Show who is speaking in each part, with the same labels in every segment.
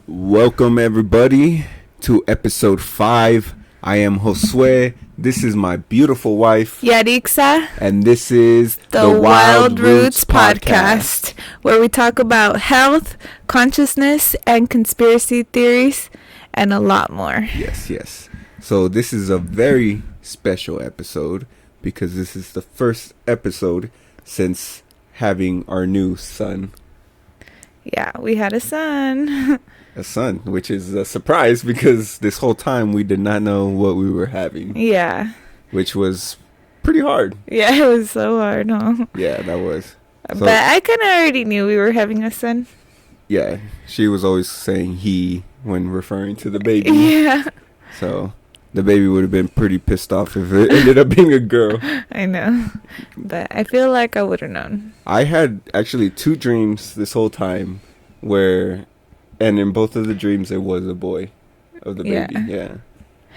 Speaker 1: Welcome everybody to episode 5. I am Josue. This is my beautiful wife,
Speaker 2: Yarixa,
Speaker 1: and this is
Speaker 2: the Wild Roots podcast, where we talk about health, consciousness, and conspiracy theories, and a lot more.
Speaker 1: Yes. So this is a very special episode because this is the first episode since having our new son.
Speaker 2: Yeah, we had a son.
Speaker 1: A son, which is a surprise because this whole time we did not know what we were having.
Speaker 2: Yeah.
Speaker 1: Which was pretty hard.
Speaker 2: Yeah, it was so hard, huh?
Speaker 1: Yeah, that was.
Speaker 2: So, but I kind of already knew we were having a son.
Speaker 1: Yeah, she was always saying he when referring to the baby.
Speaker 2: Yeah.
Speaker 1: So the baby would have been pretty pissed off if it ended up being a girl.
Speaker 2: I know. But I feel like I would have known.
Speaker 1: I had actually 2 dreams this whole time where... And in both of the dreams, it was a boy of the baby. Yeah.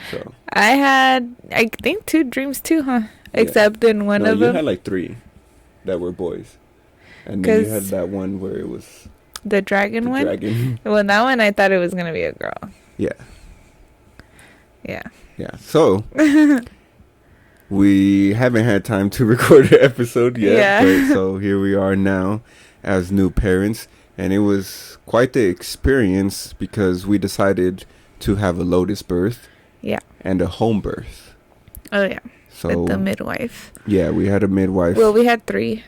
Speaker 1: So
Speaker 2: I think 2 dreams too, huh? Except in one of them.
Speaker 1: You had like 3 that were boys. And then you had that one where it was...
Speaker 2: The dragon one? Well, that one I thought it was going to be a girl.
Speaker 1: Yeah.
Speaker 2: Yeah.
Speaker 1: So, we haven't had time to record an episode yet.
Speaker 2: Yeah.
Speaker 1: But, so here we are now as new parents. And it was quite the experience because we decided to have a Lotus birth.
Speaker 2: Yeah.
Speaker 1: And a home birth.
Speaker 2: Oh, yeah.
Speaker 1: So,
Speaker 2: with the midwife.
Speaker 1: Yeah, we had a midwife.
Speaker 2: Well, we had 3.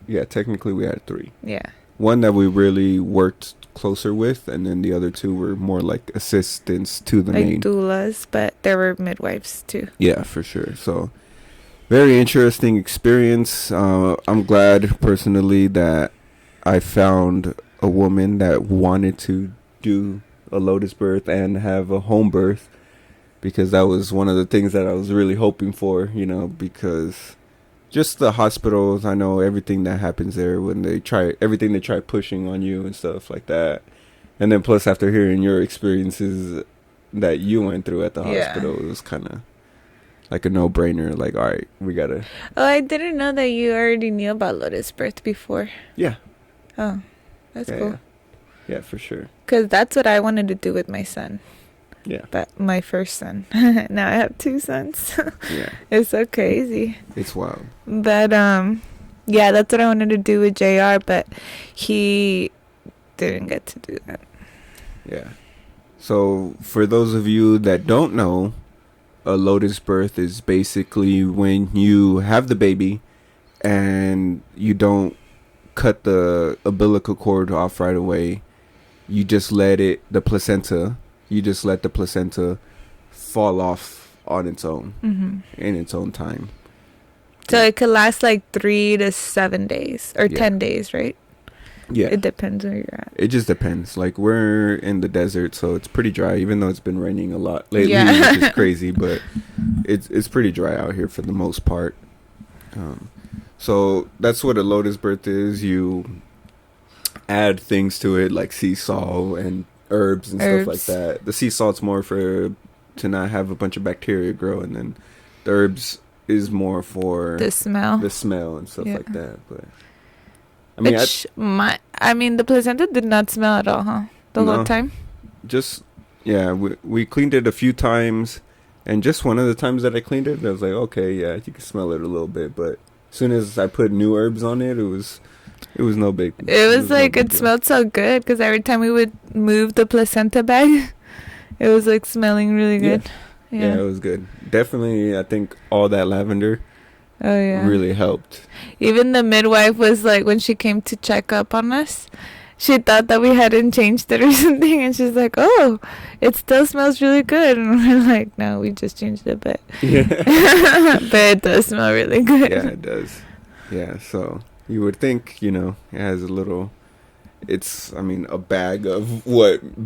Speaker 1: Yeah, technically we had 3.
Speaker 2: Yeah.
Speaker 1: One that we really worked closer with, and then the other 2 were more like assistants to the main.
Speaker 2: Like doulas, but there were midwives too.
Speaker 1: Yeah, for sure. So, very interesting experience. I'm glad personally that I found a woman that wanted to do a Lotus birth and have a home birth, because that was one of the things that I was really hoping for, because just the hospitals, I know everything that happens there when they try pushing on you and stuff like that. And then plus after hearing your experiences that you went through at the hospital, it was kind of like a no-brainer. Like, all right, we gotta...
Speaker 2: Oh, I didn't know that you already knew about Lotus birth before.
Speaker 1: Yeah.
Speaker 2: Oh, that's cool.
Speaker 1: Yeah, for sure.
Speaker 2: Because that's what I wanted to do with my son.
Speaker 1: Yeah.
Speaker 2: But my first son. Now I have 2 sons.
Speaker 1: Yeah.
Speaker 2: It's so crazy.
Speaker 1: It's wild.
Speaker 2: But, yeah, that's what I wanted to do with JR, but he didn't get to do that.
Speaker 1: Yeah. So, for those of you that don't know, a Lotus birth is basically when you have the baby and you don't cut the umbilical cord off right away. You just let the placenta fall off on its own, in its own time.
Speaker 2: So it could last like 3 to 7 days or 10 days, right?
Speaker 1: Yeah.
Speaker 2: It depends where you're at.
Speaker 1: It just depends. Like, we're in the desert, so it's pretty dry, even though it's been raining a lot lately, which is crazy, but it's pretty dry out here for the most part. So that's what a Lotus birth is. You add things to it like sea salt and herbs and stuff like that. The sea salt's more to not have a bunch of bacteria grow, and then the herbs is more for
Speaker 2: the smell
Speaker 1: and stuff like that. But
Speaker 2: I mean, the placenta did not smell at all, huh? The whole time?
Speaker 1: Just, yeah, we cleaned it a few times, and just one of the times that I cleaned it, I was like, okay, yeah, you can smell it a little bit, but as soon as I put new herbs on it, it was no big.
Speaker 2: It was like, it smelled so good because every time we would move the placenta bag, it was like smelling really good.
Speaker 1: Yeah, it was good. Definitely, I think all that lavender really helped.
Speaker 2: Even the midwife was like, when she came to check up on us, she thought that we hadn't changed it or something, and she's like, oh, it still smells really good. And we're like, no, we just changed it, but but it does smell really good.
Speaker 1: Yeah, it does. Yeah, so you would think, it has a bag of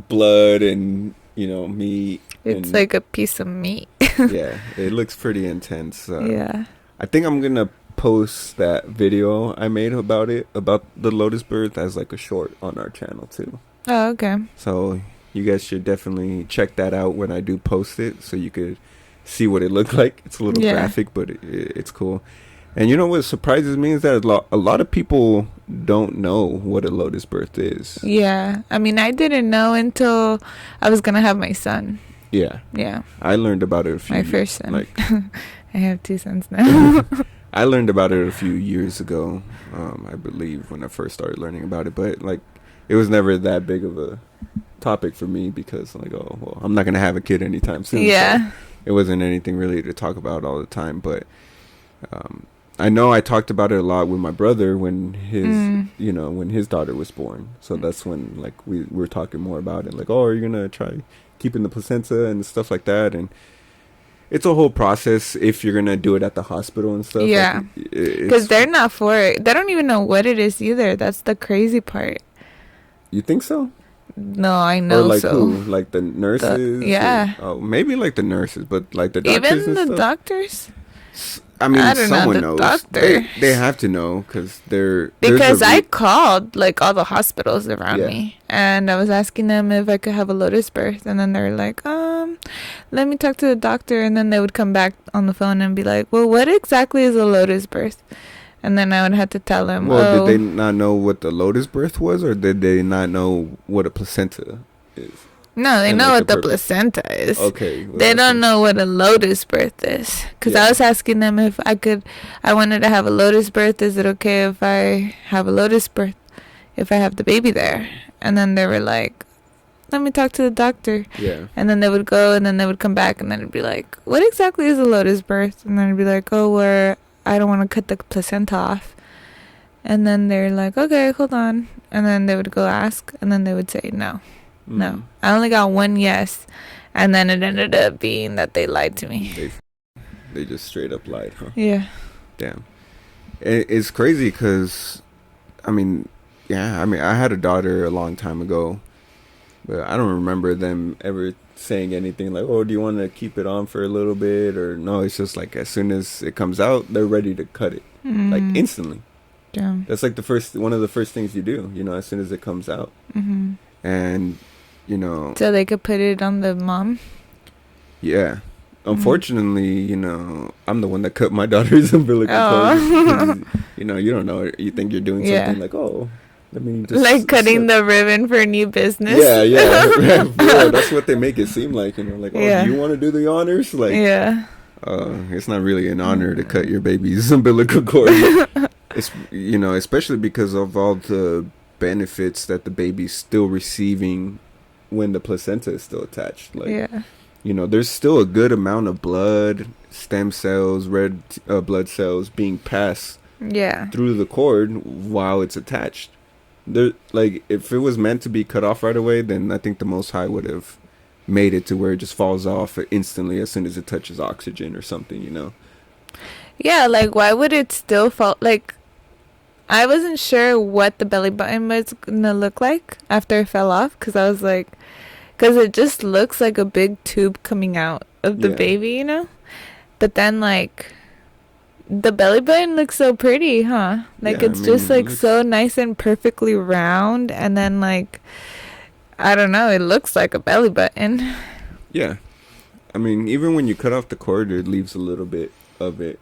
Speaker 1: blood and, meat.
Speaker 2: It's like a piece of meat.
Speaker 1: Yeah, it looks pretty intense.
Speaker 2: Yeah.
Speaker 1: I think I'm going to post that video I made about the Lotus birth as like a short on our channel too.
Speaker 2: Oh, okay.
Speaker 1: So you guys should definitely check that out when I do post it, so you could see what it looked like. It's a little graphic, but it's cool. And you know what surprises me is that a lot of people don't know what a lotus birth is.
Speaker 2: Yeah. I mean, I didn't know until I was going to have my son.
Speaker 1: Yeah.
Speaker 2: Yeah.
Speaker 1: I learned about it
Speaker 2: My first son.
Speaker 1: like
Speaker 2: I have 2 sons now.
Speaker 1: I learned about it a few years ago, I believe, when I first started learning about it. But, like, it was never that big of a topic for me because, like, oh, well, I'm not going to have a kid anytime soon.
Speaker 2: Yeah.
Speaker 1: So it wasn't anything really to talk about all the time. But I know I talked about it a lot with my brother when when his daughter was born. So that's when, like, we were talking more about it. Like, oh, are you going to try keeping the placenta and stuff like that? And it's a whole process if you're going to do it at the hospital and stuff.
Speaker 2: Yeah. Because they're not for it. They don't even know what it is either. That's the crazy part.
Speaker 1: You think so?
Speaker 2: No, I know.
Speaker 1: Or like
Speaker 2: so.
Speaker 1: who? Like the nurses?
Speaker 2: Yeah.
Speaker 1: Or, maybe like the nurses, but like the doctors
Speaker 2: even
Speaker 1: and
Speaker 2: the
Speaker 1: stuff?
Speaker 2: Doctors?
Speaker 1: I mean,
Speaker 2: I don't
Speaker 1: someone
Speaker 2: know,
Speaker 1: knows.
Speaker 2: doctor.
Speaker 1: They have to know because they're...
Speaker 2: Because I called like all the hospitals around
Speaker 1: Yeah.
Speaker 2: me, and I was asking them if I could have a Lotus birth, and then they're like, let me talk to the doctor, and then they would come back on the phone and be like, well, what exactly is a Lotus birth? And then I would have to tell them.
Speaker 1: Well, did they not know what the Lotus birth was, or did they not know what a placenta is?
Speaker 2: No, they
Speaker 1: And,
Speaker 2: know
Speaker 1: like,
Speaker 2: what the placenta is.
Speaker 1: Okay.
Speaker 2: They don't know what a Lotus birth is. Because I was asking them if I wanted to have a Lotus birth. Is it okay if I have a Lotus birth if I have the baby there? And then they were like, let me talk to the doctor.
Speaker 1: Yeah.
Speaker 2: And then they would go, and then they would come back, and then it'd be like, what exactly is a Lotus birth? And then it'd be like, I don't want to cut the placenta off. And then they're like, okay, hold on. And then they would go ask, and then they would say no. No. I only got one yes. And then it ended up being that they lied to me.
Speaker 1: They just straight up lied, huh?
Speaker 2: Yeah.
Speaker 1: Damn. It's crazy because, I mean, I had a daughter a long time ago, but I don't remember them ever saying anything like, oh, do you want to keep it on for a little bit? Or no, it's just like as soon as it comes out, they're ready to cut it. Like instantly.
Speaker 2: Damn.
Speaker 1: That's like one of the first things you do, as soon as it comes out.
Speaker 2: Mm-hmm.
Speaker 1: And,
Speaker 2: so they could put it on the mom?
Speaker 1: Yeah. Unfortunately, I'm the one that cut my daughter's umbilical cord. You don't know. You think you're doing something like, oh, let me just...
Speaker 2: Like cutting the ribbon for a new business?
Speaker 1: Yeah. Bro, that's what they make it seem like. Like, oh, do you want to do the honors? Like, yeah. It's not really an honor to cut your baby's umbilical cord. It's, especially because of all the benefits that the baby's still receiving when the placenta is still attached. Like, there's still a good amount of blood, stem cells, red blood cells being passed through the cord while it's attached. Like, if it was meant to be cut off right away, then I think the Most High would have made it to where it just falls off instantly as soon as it touches oxygen or something,
Speaker 2: Yeah, like, why would it still fall? Like, I wasn't sure what the belly button was gonna look like after it fell off, because I was like, because it just looks like a big tube coming out of the baby, But then, like, the belly button looks so pretty, huh? Like, it's just, like, so nice and perfectly round, and then, like, I don't know, it looks like a belly button. Yeah.
Speaker 1: I mean, even when you cut off the cord, it leaves a little bit of it.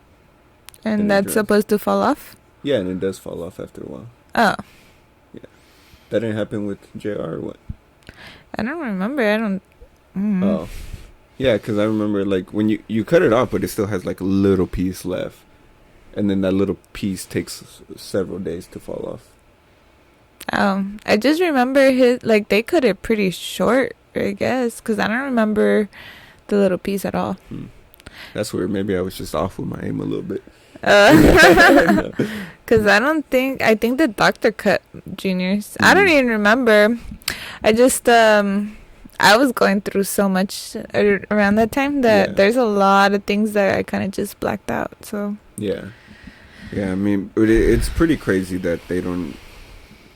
Speaker 2: And that's supposed to fall off?
Speaker 1: Yeah, and it does fall off after a while.
Speaker 2: Oh.
Speaker 1: Yeah. That didn't happen with JR or what?
Speaker 2: I don't remember.
Speaker 1: Oh. Yeah, because I remember, like, when you cut it off, but it still has, like, a little piece left. And then that little piece takes several days to fall off.
Speaker 2: I just remember they cut it pretty short, I guess, because I don't remember the little piece at all.
Speaker 1: That's weird. Maybe I was just off with my aim a little bit.
Speaker 2: Because I think the doctor cut Junior's. I don't even remember. I just, I was going through so much around that time that there's a lot of things that I kind of just blacked out, so. Yeah,
Speaker 1: I mean, it's pretty crazy that they don't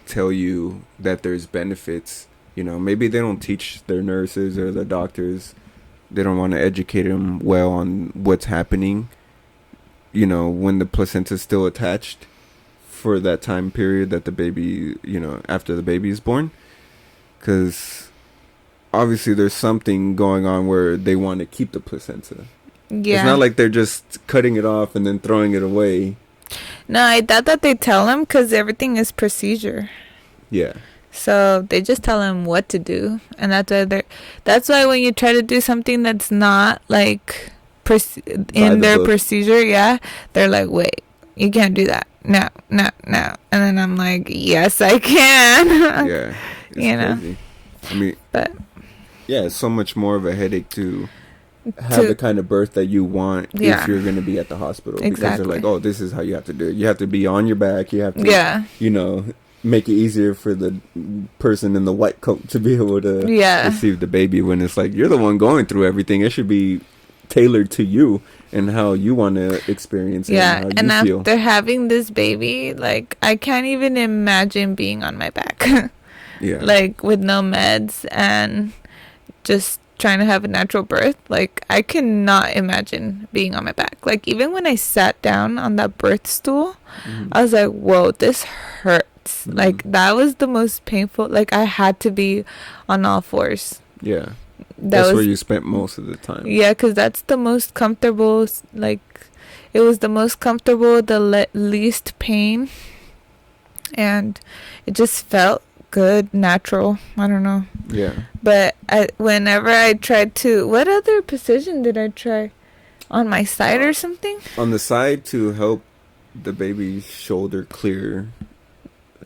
Speaker 1: tell you that there's benefits. Maybe they don't teach their nurses or their doctors. They don't want to educate them well on what's happening, when the placenta's still attached for that time period that the baby, after the baby is born. Because obviously there's something going on where they want to keep the placenta. Yeah. It's not like they're just cutting it off and then throwing it away
Speaker 2: No, I thought that they tell him because everything is procedure.
Speaker 1: Yeah.
Speaker 2: So they just tell him what to do, and that's why when you try to do something that's not like in their procedure, yeah, they're like, wait, you can't do that. No, no, no. And then I'm like, yes, I can.
Speaker 1: Yeah. It's
Speaker 2: you know.
Speaker 1: crazy. I mean,
Speaker 2: but
Speaker 1: yeah, it's so much more of a headache to have the kind of birth that you want if you're going to be at the hospital.
Speaker 2: Exactly.
Speaker 1: Because they're like, oh, this is how you have to do it. You have to be on your back. You have to, you know, make it easier for the person in the white coat to be able to receive the baby, when it's like, you're the one going through everything. It should be tailored to you and how you want to experience it and how you feel.
Speaker 2: After having this baby, like, I can't even imagine being on my back. Like, with no meds and just trying to have a natural birth. Like, I cannot imagine being on my back. Like, even when I sat down on that birth stool, I was like, whoa, this hurts. Like, that was the most painful. Like, I had to be on all fours.
Speaker 1: Yeah. That's where you spent most of the time.
Speaker 2: Yeah, because that's the most comfortable. Like, it was the most comfortable, the least pain. And it just felt good, natural. I don't know.
Speaker 1: Yeah.
Speaker 2: But whenever I tried to, what other position did I try? On my side or something?
Speaker 1: On the side to help the baby's shoulder clear.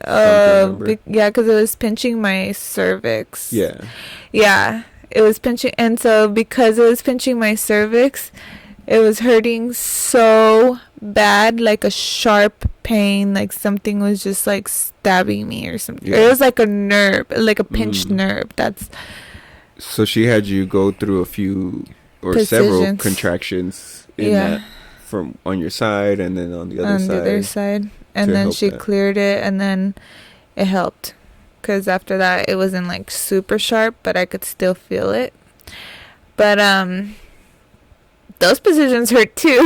Speaker 2: Yeah, because it was pinching my cervix.
Speaker 1: Yeah.
Speaker 2: Yeah, it was pinching, and so because it was pinching my cervix, it was hurting so bad, like a sharp pain, like something was just like stabbing me or something. It was like a nerve, like a pinched nerve. So
Speaker 1: she had you go through a few or several contractions in that, from on your side and then on the other side.
Speaker 2: And then she cleared it, and then it helped, because after that it wasn't like super sharp, but I could still feel it. But those positions hurt too.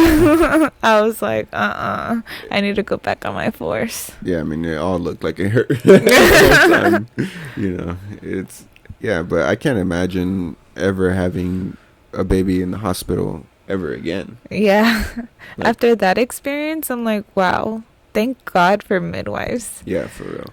Speaker 2: I was like, I need to go back on my fours.
Speaker 1: Yeah, I mean, it all looked like it hurt the whole time. You know, but I can't imagine ever having a baby in the hospital ever again.
Speaker 2: Yeah. Like, after that experience, I'm like, wow, thank God for midwives.
Speaker 1: Yeah, for real.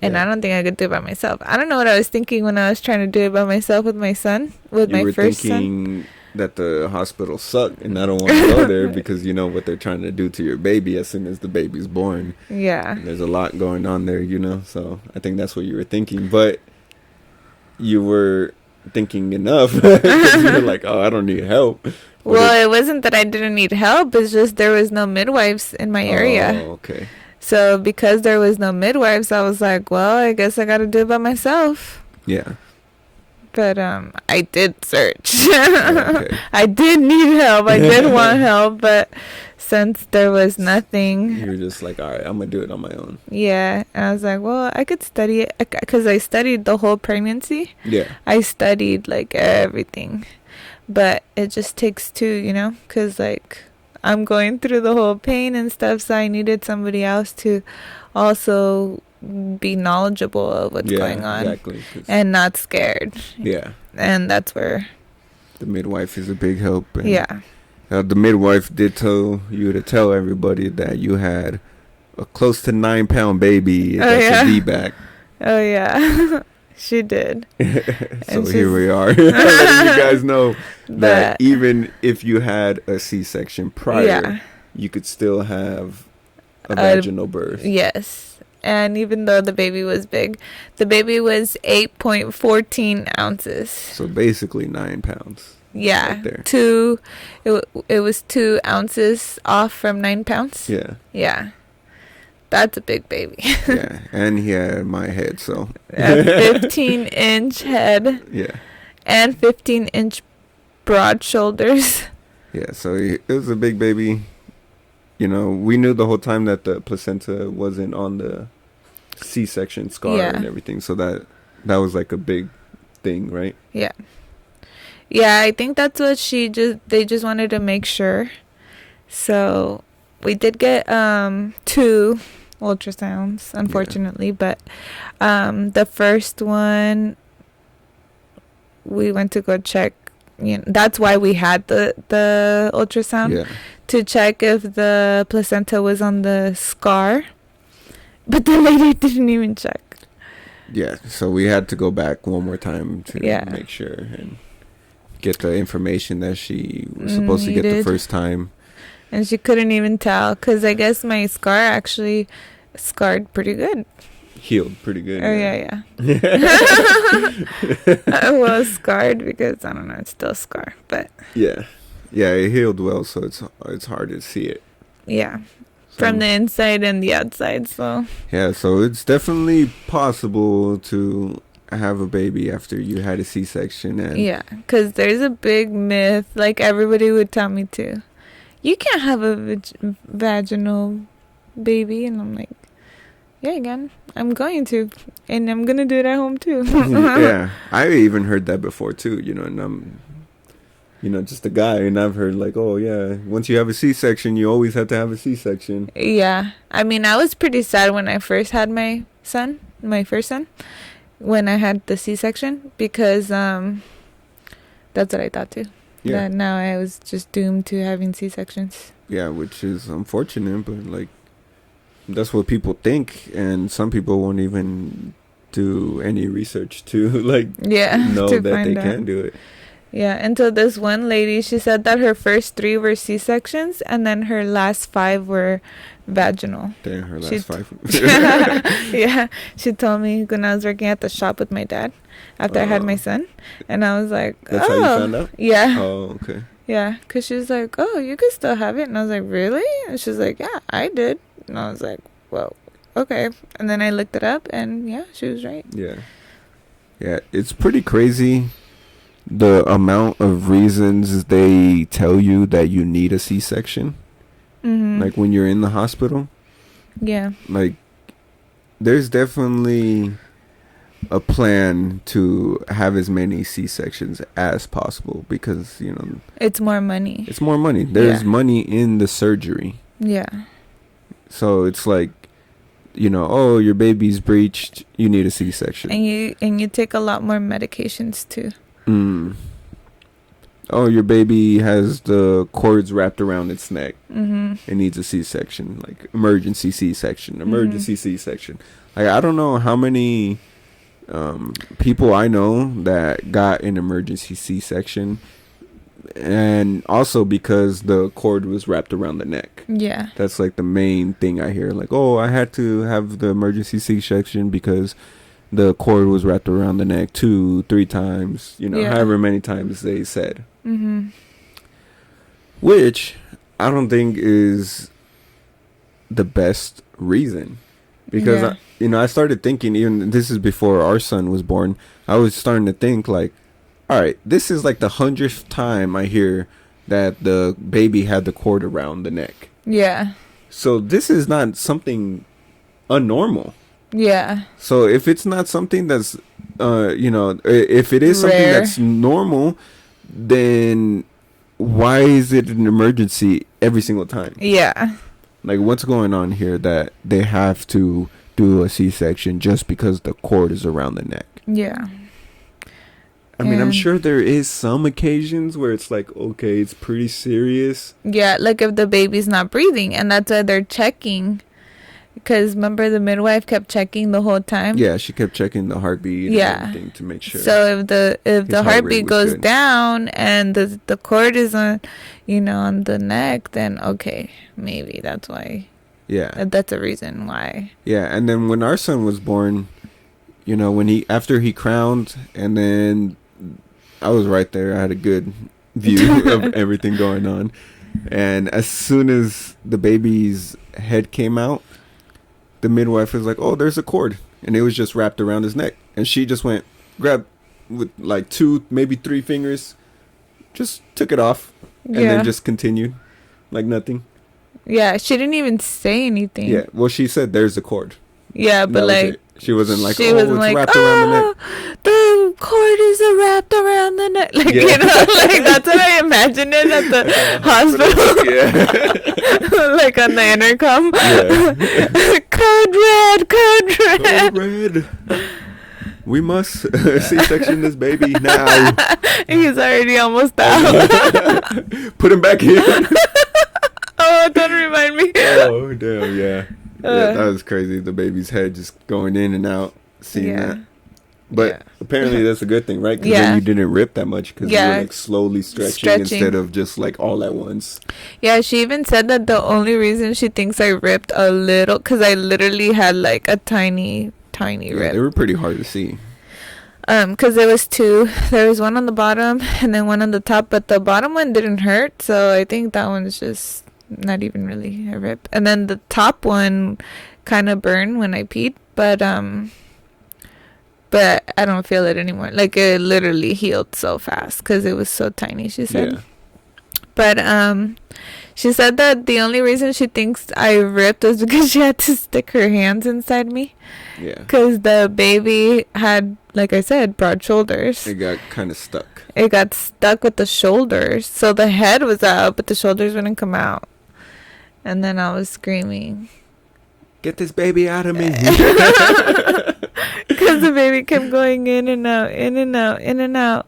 Speaker 2: And I don't think I could do it by myself. I don't know what I was thinking when I was trying to do it by myself with my son, my first son.
Speaker 1: That the hospital sucked and I don't want to go there because you know what they're trying to do to your baby as soon as the baby's born.
Speaker 2: Yeah.
Speaker 1: And there's a lot going on there, you know. So I think that's what you were thinking. But you were thinking enough because you were like, oh, I don't need help.
Speaker 2: Well, it wasn't that I didn't need help. It's just there was no midwives in my area.
Speaker 1: Oh, okay.
Speaker 2: So because there was no midwives, I was like, well, I guess I got to do it by myself.
Speaker 1: Yeah.
Speaker 2: But I did search. Okay. I did need help. I did want help, but since there was nothing,
Speaker 1: you were just like, all right, I'm gonna do it on my own.
Speaker 2: Yeah, and I was like, well, I could study it because I studied the whole pregnancy.
Speaker 1: Yeah,
Speaker 2: I studied like everything, but it just takes two, you know, because like I'm going through the whole pain and stuff, so I needed somebody else to also be knowledgeable of what's going on, exactly, and not scared.
Speaker 1: Yeah,
Speaker 2: and that's where
Speaker 1: the midwife is a big help. And
Speaker 2: yeah,
Speaker 1: the midwife did tell you to tell everybody that you had a close to 9-pound baby. That's a VBAC.
Speaker 2: Oh yeah. She did.
Speaker 1: So here we are, letting you guys know that even if you had a C-section prior, you could still have a vaginal birth.
Speaker 2: Yes. And even though the baby was big, the baby was 8.14 ounces.
Speaker 1: So basically 9 pounds.
Speaker 2: Yeah.
Speaker 1: Right there.
Speaker 2: It was 2 ounces off from 9 pounds.
Speaker 1: Yeah.
Speaker 2: Yeah. That's a big baby.
Speaker 1: Yeah. And he had my head, so.
Speaker 2: A 15-inch head.
Speaker 1: Yeah.
Speaker 2: And 15-inch broad shoulders.
Speaker 1: Yeah, so it was a big baby. You know, we knew the whole time that the placenta wasn't on the C-section scar and everything. So that was like a big thing, right?
Speaker 2: Yeah. Yeah, I think that's what they just wanted to make sure. So we did get 2 ultrasounds, unfortunately. But the first one, we went to go check that's why we had the ultrasound,
Speaker 1: Yeah.
Speaker 2: to check if the placenta was on the scar. But the lady didn't even check.
Speaker 1: Yeah, so we had to go back one more time to
Speaker 2: Yeah.
Speaker 1: make sure and get the information that she was supposed to get the
Speaker 2: Needed.
Speaker 1: first time.
Speaker 2: And she couldn't even tell, because I guess my scar actually scarred pretty good.
Speaker 1: Healed pretty good.
Speaker 2: Oh, yeah. I was scarred because, I don't know, it's still a scar. But,
Speaker 1: Yeah. Yeah, it healed well, so it's hard to see it.
Speaker 2: yeah.
Speaker 1: So,
Speaker 2: From the inside and the outside, so.
Speaker 1: yeah, so it's definitely possible to have a baby after you had a C-section. And
Speaker 2: Yeah, because there's a big myth, like everybody would tell me to. You can't have a vaginal baby. And I'm like, yeah, again, I'm going to. And I'm going to do it at home, too.
Speaker 1: yeah, I even heard that before, too, and I'm, just a guy, and I've heard, like, oh, yeah, once you have a C-section, you always have to have a C-section.
Speaker 2: Yeah. I mean, I was pretty sad when I first had my first son, when I had the C-section, because that's what I thought, too.
Speaker 1: Yeah.
Speaker 2: That now I was just doomed to having C-sections.
Speaker 1: Yeah, which is unfortunate, but, like, that's what people think, and some people won't even do any research to, like, know
Speaker 2: to
Speaker 1: that they
Speaker 2: find out.
Speaker 1: can do it.
Speaker 2: Yeah, until this one lady, she said that her first 3 were C-sections, and then her last 5 were vaginal.
Speaker 1: Damn, her last 5.
Speaker 2: Yeah, she told me when I was working at the shop with my dad after I had my son, and I was like,
Speaker 1: That's how you found out?
Speaker 2: Yeah.
Speaker 1: Oh, okay.
Speaker 2: Yeah, because she was like, oh, you can still have it. And I was like, really? And she's like, yeah, I did. And I was like, well, okay. And then I looked it up, and yeah, she was right.
Speaker 1: Yeah. Yeah, it's pretty crazy the amount of reasons they tell you that you need a C-section.
Speaker 2: Mm-hmm.
Speaker 1: Like when you're in the hospital.
Speaker 2: Yeah.
Speaker 1: Like, there's definitely a plan to have as many C-sections as possible because,
Speaker 2: it's more money.
Speaker 1: it's more money. There's money in the surgery.
Speaker 2: Yeah.
Speaker 1: So it's like, oh, your baby's breached, you need a C-section.
Speaker 2: And you take a lot more medications too.
Speaker 1: Oh, your baby has the cords wrapped around its neck.
Speaker 2: Mm-hmm.
Speaker 1: It needs a C-section, like emergency C-section, emergency
Speaker 2: Mm-hmm.
Speaker 1: C-section. Like, I don't know how many people I know that got an emergency C-section, and also because the cord was wrapped around the neck.
Speaker 2: Yeah.
Speaker 1: That's like the main thing I hear. Like, oh, I had to have the emergency C-section because the cord was wrapped around the neck 2-3 times, however many times they said.
Speaker 2: Mm-hmm.
Speaker 1: Which I don't think is the best reason. Because, I started thinking, even this is before our son was born, I was starting to think like, all right, this is like the 100th time I hear that the baby had the cord around the neck.
Speaker 2: Yeah.
Speaker 1: So this is not something unnormal.
Speaker 2: Yeah.
Speaker 1: So if it's not something that's, if it is something
Speaker 2: rare.
Speaker 1: that's normal, then why is it an emergency every single time?
Speaker 2: Yeah.
Speaker 1: Like, what's going on here that they have to do a C-section just because the cord is around the neck?
Speaker 2: Yeah.
Speaker 1: I mean, I'm sure there is some occasions where it's like, okay, it's pretty serious.
Speaker 2: Yeah, like if the baby's not breathing, and that's why they're checking. Because remember, the midwife kept checking the whole time.
Speaker 1: Yeah, she kept checking the heartbeat and everything to make sure.
Speaker 2: So if the heartbeat goes down and the cord is on the neck, then okay, maybe that's why.
Speaker 1: Yeah,
Speaker 2: that's a reason why.
Speaker 1: Yeah, and then when our son was born, after he crowned, and then I was right there. I had a good view of everything going on, and as soon as the baby's head came out, the midwife was like, oh, there's a cord. And it was just wrapped around his neck. And she just grabbed with like 2, maybe 3 fingers, just took it off. And then just continued like nothing.
Speaker 2: Yeah, she didn't even say anything.
Speaker 1: Yeah, well, she said there's a cord.
Speaker 2: Yeah, but like...
Speaker 1: She wasn't like,
Speaker 2: it's
Speaker 1: wrapped around the neck.
Speaker 2: The cord is wrapped around the neck. Like, like that's what I imagined it at the hospital.
Speaker 1: Yeah.
Speaker 2: Like on the intercom.
Speaker 1: Yeah.
Speaker 2: Code red.
Speaker 1: Code red. we must C-section this baby now.
Speaker 2: He's already almost out.
Speaker 1: Put him back in.
Speaker 2: Oh, don't remind me.
Speaker 1: Oh, damn, yeah. Yeah, that was crazy. The baby's head just going in and out, seeing that. But apparently that's a good thing, right? Because then you didn't rip that much because you were like slowly stretching instead of just like all at once. Yeah,
Speaker 2: she even said that the only reason she thinks I ripped a little, because I literally had like a tiny rip.
Speaker 1: They were pretty hard to see.
Speaker 2: Because there was two. There was one on the bottom and then one on the top, but the bottom one didn't hurt, so I think that one's just not even really a rip. And then the top one kind of burned when I peed, but I don't feel it anymore. Like, it literally healed so fast because it was so tiny, she said. Yeah. But she said that the only reason she thinks I ripped was because she had to stick her hands inside me. Yeah. Because the baby had, like I said, broad shoulders.
Speaker 1: It got kind of stuck.
Speaker 2: It got stuck with the shoulders. So the head was out, but the shoulders wouldn't come out. And then I was screaming,
Speaker 1: "Get this baby out of me."
Speaker 2: Because the baby kept going in and out, in and out, in and out.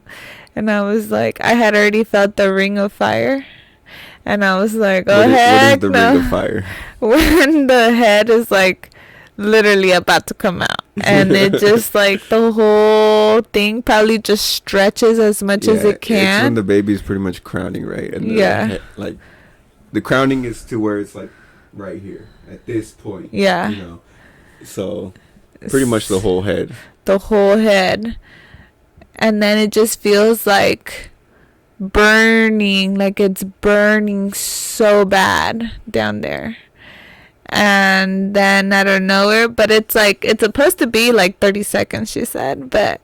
Speaker 2: And I was like, I had already felt the ring of fire. And I was like, oh, heck no. What is the ring of fire? When the head is like literally about to come out. And it just like the whole thing probably just stretches as much as it can. It's
Speaker 1: when the baby's pretty much crowning, right? And head, like the crowning is to where it's like right here at this point. Yeah. You know, so pretty much the whole head.
Speaker 2: The whole head. And then it just feels like burning, like it's burning so bad down there. And then out of nowhere, but it's like, it's supposed to be like 30 seconds, she said, but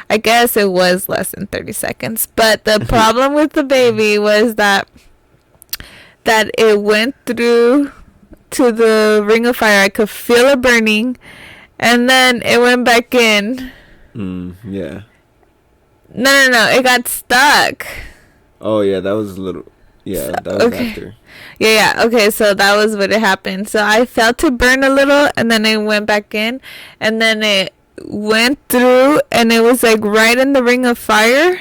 Speaker 2: I guess it was less than 30 seconds. But the problem with the baby was that it went through to the ring of fire. I could feel it burning, and then it went back in.
Speaker 1: Yeah.
Speaker 2: No, it got stuck.
Speaker 1: Oh yeah, that was a little. Yeah, that was after.
Speaker 2: Yeah. Okay, so that was what it happened. So I felt it burn a little, and then it went back in, and then it went through, and it was like right in the ring of fire.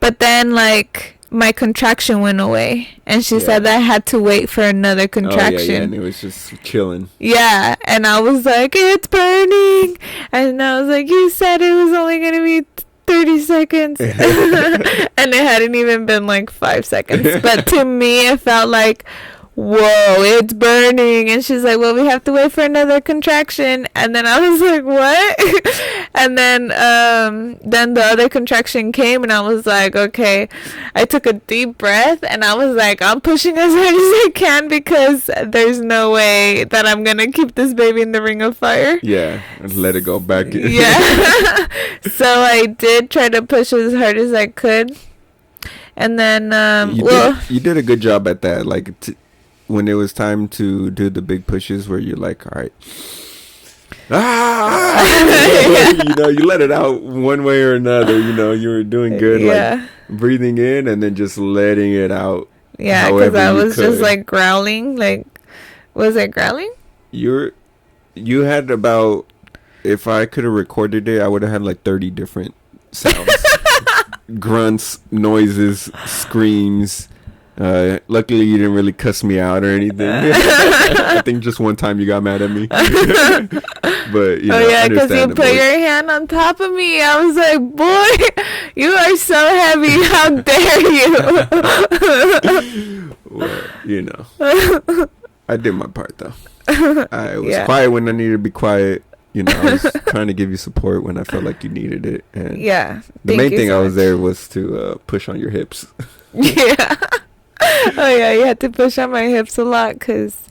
Speaker 2: But then like my contraction went away, and she said that I had to wait for another contraction.
Speaker 1: And it was just chilling.
Speaker 2: Yeah, and I was like, it's burning, and I was like, you said it was only gonna be 30 seconds. And it hadn't even been like 5 seconds, but to me it felt like, whoa, it's burning. And she's like, well, we have to wait for another contraction. And then I was like, what? And then the other contraction came, and I was like, okay. I took a deep breath, and I was like, I'm pushing as hard as I can, because there's no way that I'm gonna keep this baby in the ring of fire.
Speaker 1: Yeah, and let it go back in.
Speaker 2: Yeah. So I did try to push as hard as I could. And then
Speaker 1: you did a good job at that. Like when it was time to do the big pushes, where you're like, all right, you know, you let it out one way or another. You know, you were doing good, like breathing in and then just letting it out.
Speaker 2: Yeah, because I was just like growling. Like, was it growling?
Speaker 1: You had about, if I could have recorded it, I would have had like 30 different sounds, grunts, noises, screams. Luckily you didn't really cuss me out or anything. I think just one time you got mad at me. But you know,
Speaker 2: because you put your hand on top of me. I was like, boy, you are so heavy, how dare
Speaker 1: you. Well, you know, I did my part though. I was quiet when I needed to be quiet. You know, I was trying to give you support when I felt like you needed it. And the main thing I was there was to push on your hips.
Speaker 2: Yeah. Oh yeah, you had to push on my hips a lot, because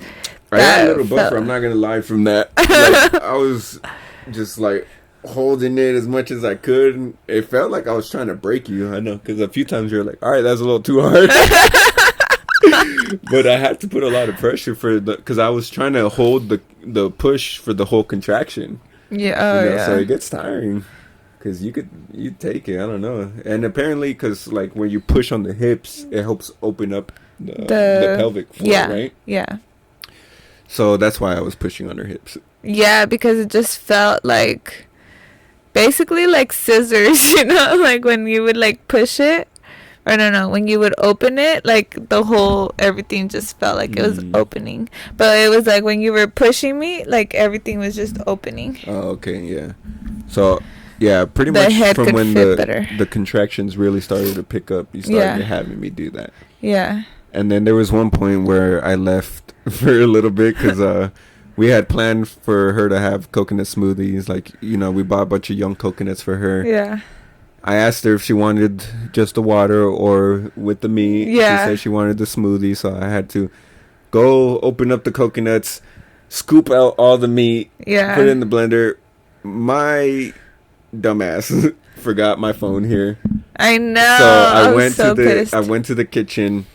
Speaker 1: I had a little buffer. I'm not gonna lie from that. Like, I was just like holding it as much as I could. And it felt like I was trying to break you. I know, because a few times you're like, "All right, that's a little too hard." But I had to put a lot of pressure because I was trying to hold the push for the whole contraction.
Speaker 2: Yeah,
Speaker 1: so it gets tiring. Because you take it, I don't know. And apparently, because like when you push on the hips, it helps open up the pelvic floor, right?
Speaker 2: Yeah.
Speaker 1: So that's why I was pushing on her hips.
Speaker 2: Yeah, because it just felt like basically like scissors, like when you would like push it. Or no, when you would open it, like the whole everything just felt like it was opening. But it was like when you were pushing me, like everything was just opening.
Speaker 1: Oh, okay, yeah. So, yeah, pretty
Speaker 2: The
Speaker 1: much
Speaker 2: head
Speaker 1: from
Speaker 2: could
Speaker 1: when
Speaker 2: fit better.
Speaker 1: the contractions really started to pick up, you started having me do that.
Speaker 2: Yeah.
Speaker 1: And then there was one point where I left for a little bit because we had planned for her to have coconut smoothies. Like, we bought a bunch of young coconuts for her.
Speaker 2: Yeah.
Speaker 1: I asked her if she wanted just the water or with the meat.
Speaker 2: Yeah.
Speaker 1: She said she wanted the smoothie, so I had to go open up the coconuts, scoop out all the meat, put it in the blender. My dumbass forgot my phone here.
Speaker 2: I know.
Speaker 1: So I went to the kitchen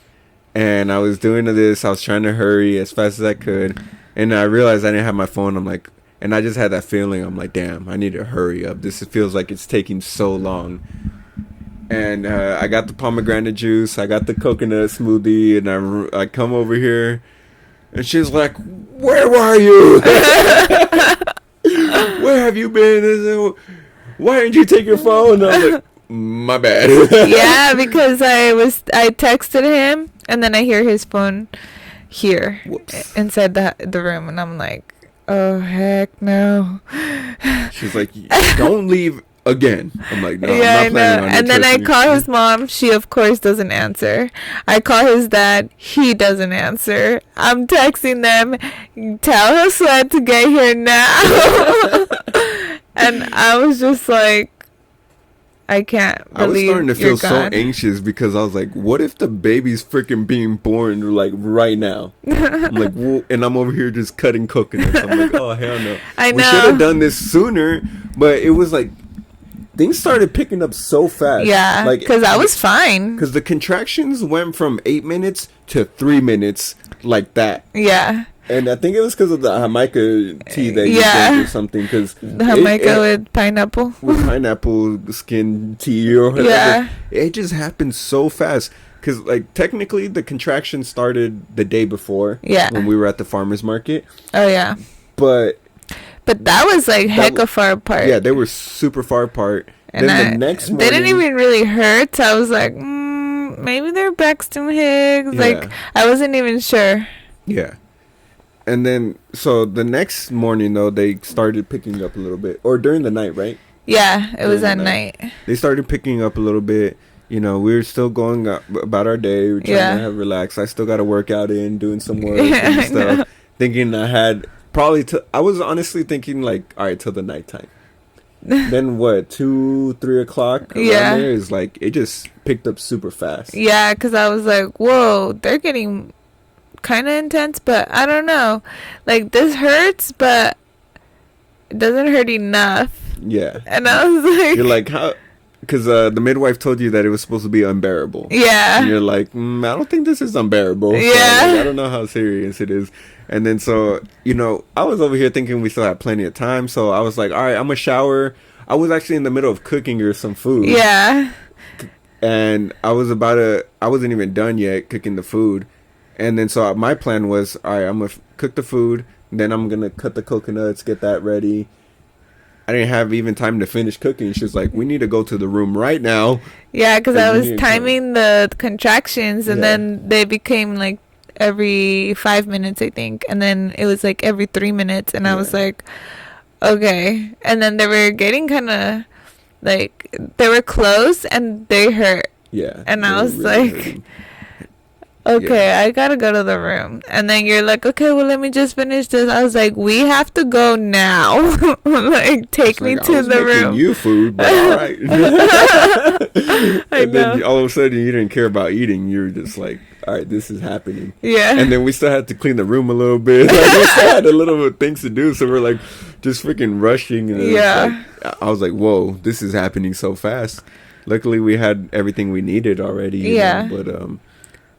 Speaker 1: and I was doing this. I was trying to hurry as fast as I could, and I realized I didn't have my phone. I'm like, and I just had that feeling. I'm like, damn, I need to hurry up. This feels like it's taking so long. And I got the pomegranate juice. I got the coconut smoothie. And I come over here. And she's like, where were you? Where have you been? And why didn't you take your phone? And I was like, my bad.
Speaker 2: Yeah, because I texted him. And then I hear his phone here.
Speaker 1: Whoops.
Speaker 2: Inside the room. And I'm like, oh, heck no.
Speaker 1: She's like, don't leave again. I'm like, no,
Speaker 2: yeah,
Speaker 1: I'm not planning on it.
Speaker 2: And then I call his mom. She, of course, doesn't answer. I call his dad. He doesn't answer. I'm texting them. Tell Josue to get here now. And I was just like, I can't believe
Speaker 1: I was starting to feel so
Speaker 2: gone.
Speaker 1: anxious because I was like, what if the baby's freaking being born like right now? I'm like, whoa, and I'm over here just cutting coconuts. I'm like, oh, hell no.
Speaker 2: I know.
Speaker 1: We should have done this sooner, but it was like, things started picking up so fast.
Speaker 2: Yeah, because I was fine.
Speaker 1: Because the contractions went from 8 minutes to 3 minutes like that.
Speaker 2: Yeah.
Speaker 1: And I think it was because of the Jamaica tea that you drank or something. Cause
Speaker 2: the Jamaica with pineapple.
Speaker 1: With pineapple skin tea or whatever. Yeah. It just happened so fast. Because, like, technically the contraction started the day before. Yeah. When we were at the farmer's market.
Speaker 2: Oh, yeah.
Speaker 1: But
Speaker 2: that was, like, hecka far apart.
Speaker 1: Yeah, they were super far apart. And then the next morning,
Speaker 2: they didn't even really hurt. So I was like, maybe they're Braxton Hicks. Yeah. Like, I wasn't even sure.
Speaker 1: Yeah. And then, so the next morning, though, they started picking up a little bit. Or during the night, right?
Speaker 2: Yeah, it was at night.
Speaker 1: They started picking up a little bit. We were still going about our day. We were trying to have relax. I still got to work out doing some work and stuff. Thinking I had probably, I was honestly thinking, like, all right, till the nighttime. Then what, 2, 3 o'clock around there is like, it just picked up super fast.
Speaker 2: Yeah, because I was like, whoa, they're getting kind of intense, but I don't know, like, this hurts, but it doesn't hurt enough.
Speaker 1: Yeah.
Speaker 2: And I was like,
Speaker 1: you're like, how? Because the midwife told you that it was supposed to be unbearable.
Speaker 2: Yeah.
Speaker 1: And you're like, I don't think this is unbearable.
Speaker 2: Yeah.
Speaker 1: So, like, I don't know how serious it is. And then so, I was over here thinking we still had plenty of time. So I was like, all right, I'm going to shower. I was actually in the middle of cooking her some food.
Speaker 2: Yeah.
Speaker 1: And I wasn't even done yet cooking the food. And then so my plan was, all right, I'm going to cook the food. Then I'm going to cut the coconuts, get that ready. I didn't have even time to finish cooking. She was like, we need to go to the room right now.
Speaker 2: Yeah, because I was timing the contractions, and then they became like every 5 minutes, I think. And then it was like every 3 minutes. And I was like, okay. And then they were getting kind of like, they were close and they hurt.
Speaker 1: Yeah.
Speaker 2: And I was really like... hurting. Okay, I gotta go to the room. And then you're like, okay, well, let me just finish this. I was like, we have to go now. Like, take me to the room.
Speaker 1: You food, but all right. And then all of a sudden, you didn't care about eating. You were just like, all right, this is happening.
Speaker 2: Yeah.
Speaker 1: And then we still had to clean the room a little bit. Like, we still had a little bit of things to do. So we're like, just freaking rushing. And I was like, whoa, this is happening so fast. Luckily, we had everything we needed already.
Speaker 2: Yeah.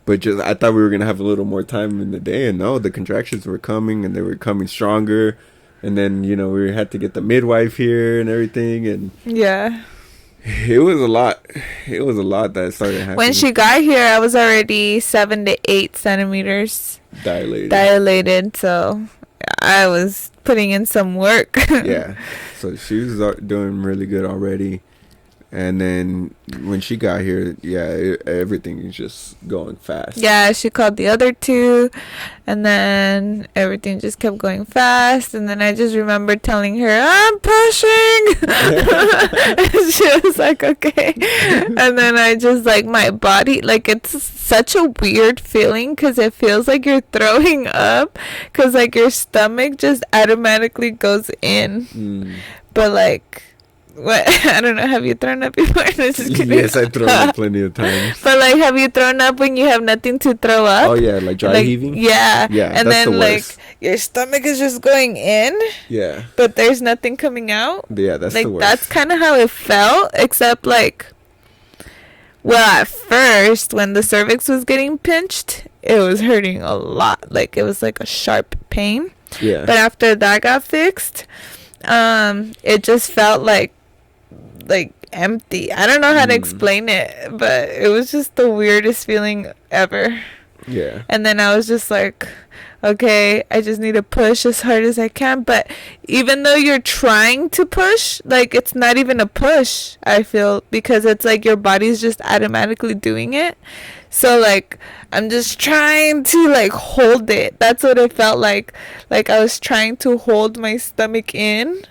Speaker 1: But just, I thought we were going to have a little more time in the day. And no, the contractions were coming and they were coming stronger. And then, we had to get the midwife here and everything. And
Speaker 2: yeah.
Speaker 1: It was a lot. It was a lot that started happening.
Speaker 2: When she got here, I was already 7 to 8 centimeters.
Speaker 1: Dilated.
Speaker 2: So I was putting in some work.
Speaker 1: Yeah. So she was doing really good already. And then when she got here, yeah, everything is just going fast.
Speaker 2: Yeah, she called the other two, and then everything just kept going fast. And then I just remember telling her, I'm pushing. And she was like, okay. And then I just, like, my body, like, it's such a weird feeling because it feels like you're throwing up because, like, your stomach just automatically goes in. But, like, what? I don't know. Have you thrown up before? No, just kidding.
Speaker 1: Yes, I've thrown up plenty of times.
Speaker 2: But, like, have you thrown up when you have nothing to throw up?
Speaker 1: Oh yeah, like dry heaving.
Speaker 2: Yeah.
Speaker 1: Yeah,
Speaker 2: and
Speaker 1: that's
Speaker 2: then
Speaker 1: the worst.
Speaker 2: like your stomach is just going in.
Speaker 1: Yeah.
Speaker 2: But there's nothing coming out.
Speaker 1: Yeah, that's
Speaker 2: like
Speaker 1: the worst.
Speaker 2: that's kind of how it felt, except like, well, at first when the cervix was getting pinched, it was hurting a lot. Like it was like a sharp pain.
Speaker 1: Yeah.
Speaker 2: But after that got fixed, it just felt like empty. I don't know how to explain it, but it was just the weirdest feeling ever.
Speaker 1: Yeah.
Speaker 2: And then I was just like, okay, I just need to push as hard as I can. But even though you're trying to push, like it's not even a push, I feel, because it's like your body's just automatically doing it. So like I'm just trying to like hold it. That's what it felt like. Like I was trying to hold my stomach in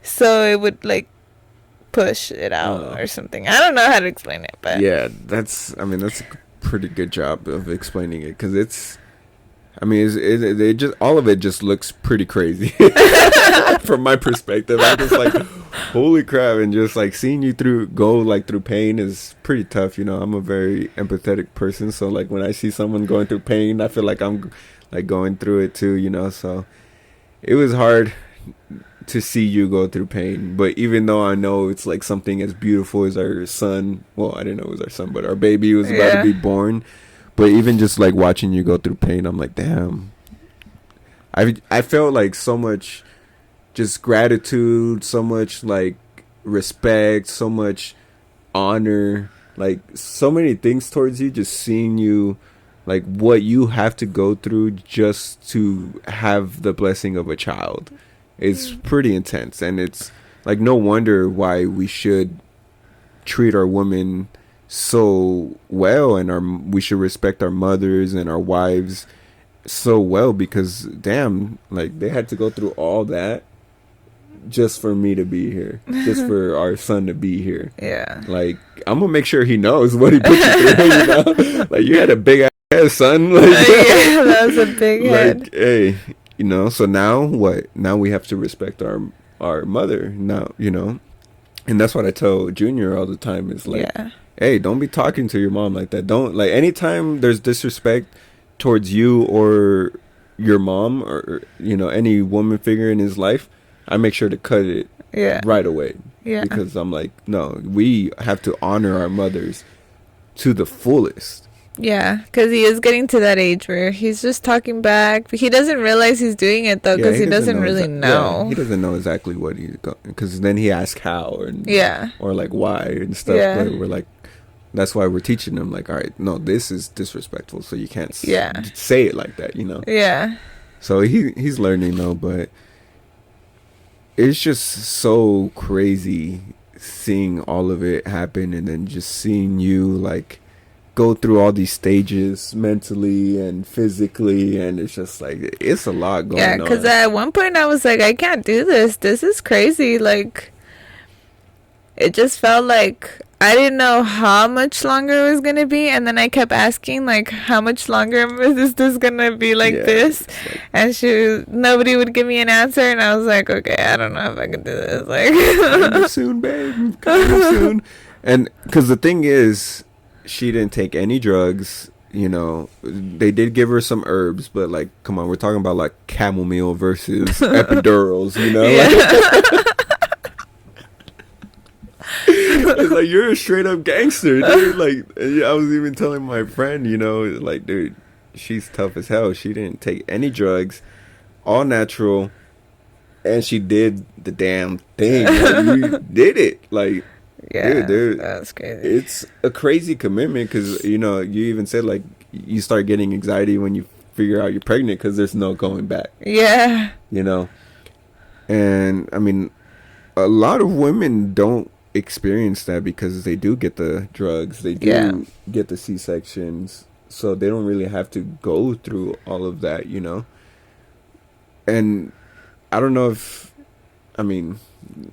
Speaker 2: so it would like push it out or something. I don't know how to explain it, but
Speaker 1: yeah, that's a pretty good job of explaining it, because it just, all of it just looks pretty crazy from my perspective. I'm just like, holy crap. And just like seeing you go through pain is pretty tough. I'm a very empathetic person, so like when I see someone going through pain, I feel like I'm like going through it too, so it was hard to see you go through pain. But even though I know it's like something as beautiful as our son, well, I didn't know it was our son, but our baby was about to be born. But even just like watching you go through pain, I'm like, damn. I felt like so much just gratitude, so much like respect, so much honor, like so many things towards you, just seeing you, like what you have to go through just to have the blessing of a child. It's pretty intense, and it's like no wonder why we should treat our women so well, and we should respect our mothers and our wives so well, because damn, like they had to go through all that just for me to be here, just for our son to be here.
Speaker 2: Yeah.
Speaker 1: Like I'm gonna make sure he knows what he put you through. Like you had a big ass son. Like,
Speaker 2: yeah, that was a big head.
Speaker 1: Like, hey. So now what? Now we have to respect our mother now, and that's what I tell Junior all the time is like, hey, don't be talking to your mom like that. Don't, like, anytime there's disrespect towards you or your mom or, any woman figure in his life, I make sure to cut it right away. Yeah. Because I'm like, no, we have to honor our mothers to the fullest. Yeah,
Speaker 2: because he is getting to that age where he's just talking back. He doesn't realize he's doing it, though, because he doesn't really know.
Speaker 1: Yeah, he doesn't know exactly what he's going, because then he asks how or like why and stuff.
Speaker 2: Yeah.
Speaker 1: But we're like, that's why we're teaching him, like, all right, no, this is disrespectful, so you can't say it like that, Yeah. So he's learning, though, but it's just so crazy seeing all of it happen, and then just seeing you, like, go through all these stages mentally and physically, and it's just like it's a lot going on.
Speaker 2: Yeah, because at one point I was like, I can't do this. This is crazy. Like, it just felt like I didn't know how much longer it was gonna be, and then I kept asking, like, how much longer is this gonna be like this? Like, and nobody would give me an answer, and I was like, okay, I don't know if I can do this. Like,
Speaker 1: come soon, babe. Come soon. And because the thing is, she didn't take any drugs, they did give her some herbs, but like, come on, we're talking about like chamomile versus epidurals, It's like, you're a straight up gangster, dude. Like, I was even telling my friend, like, dude, she's tough as hell. She didn't take any drugs, all natural, and she did the damn thing. Like, you did it. Like,
Speaker 2: yeah, dude, that's crazy.
Speaker 1: It's a crazy commitment, because you even said like you start getting anxiety when you figure out you're pregnant because there's no going back.
Speaker 2: Yeah.
Speaker 1: You know? And, I mean, a lot of women don't experience that because they do get the drugs. They do get the C-sections. So they don't really have to go through all of that, you know? And I don't know if, I mean,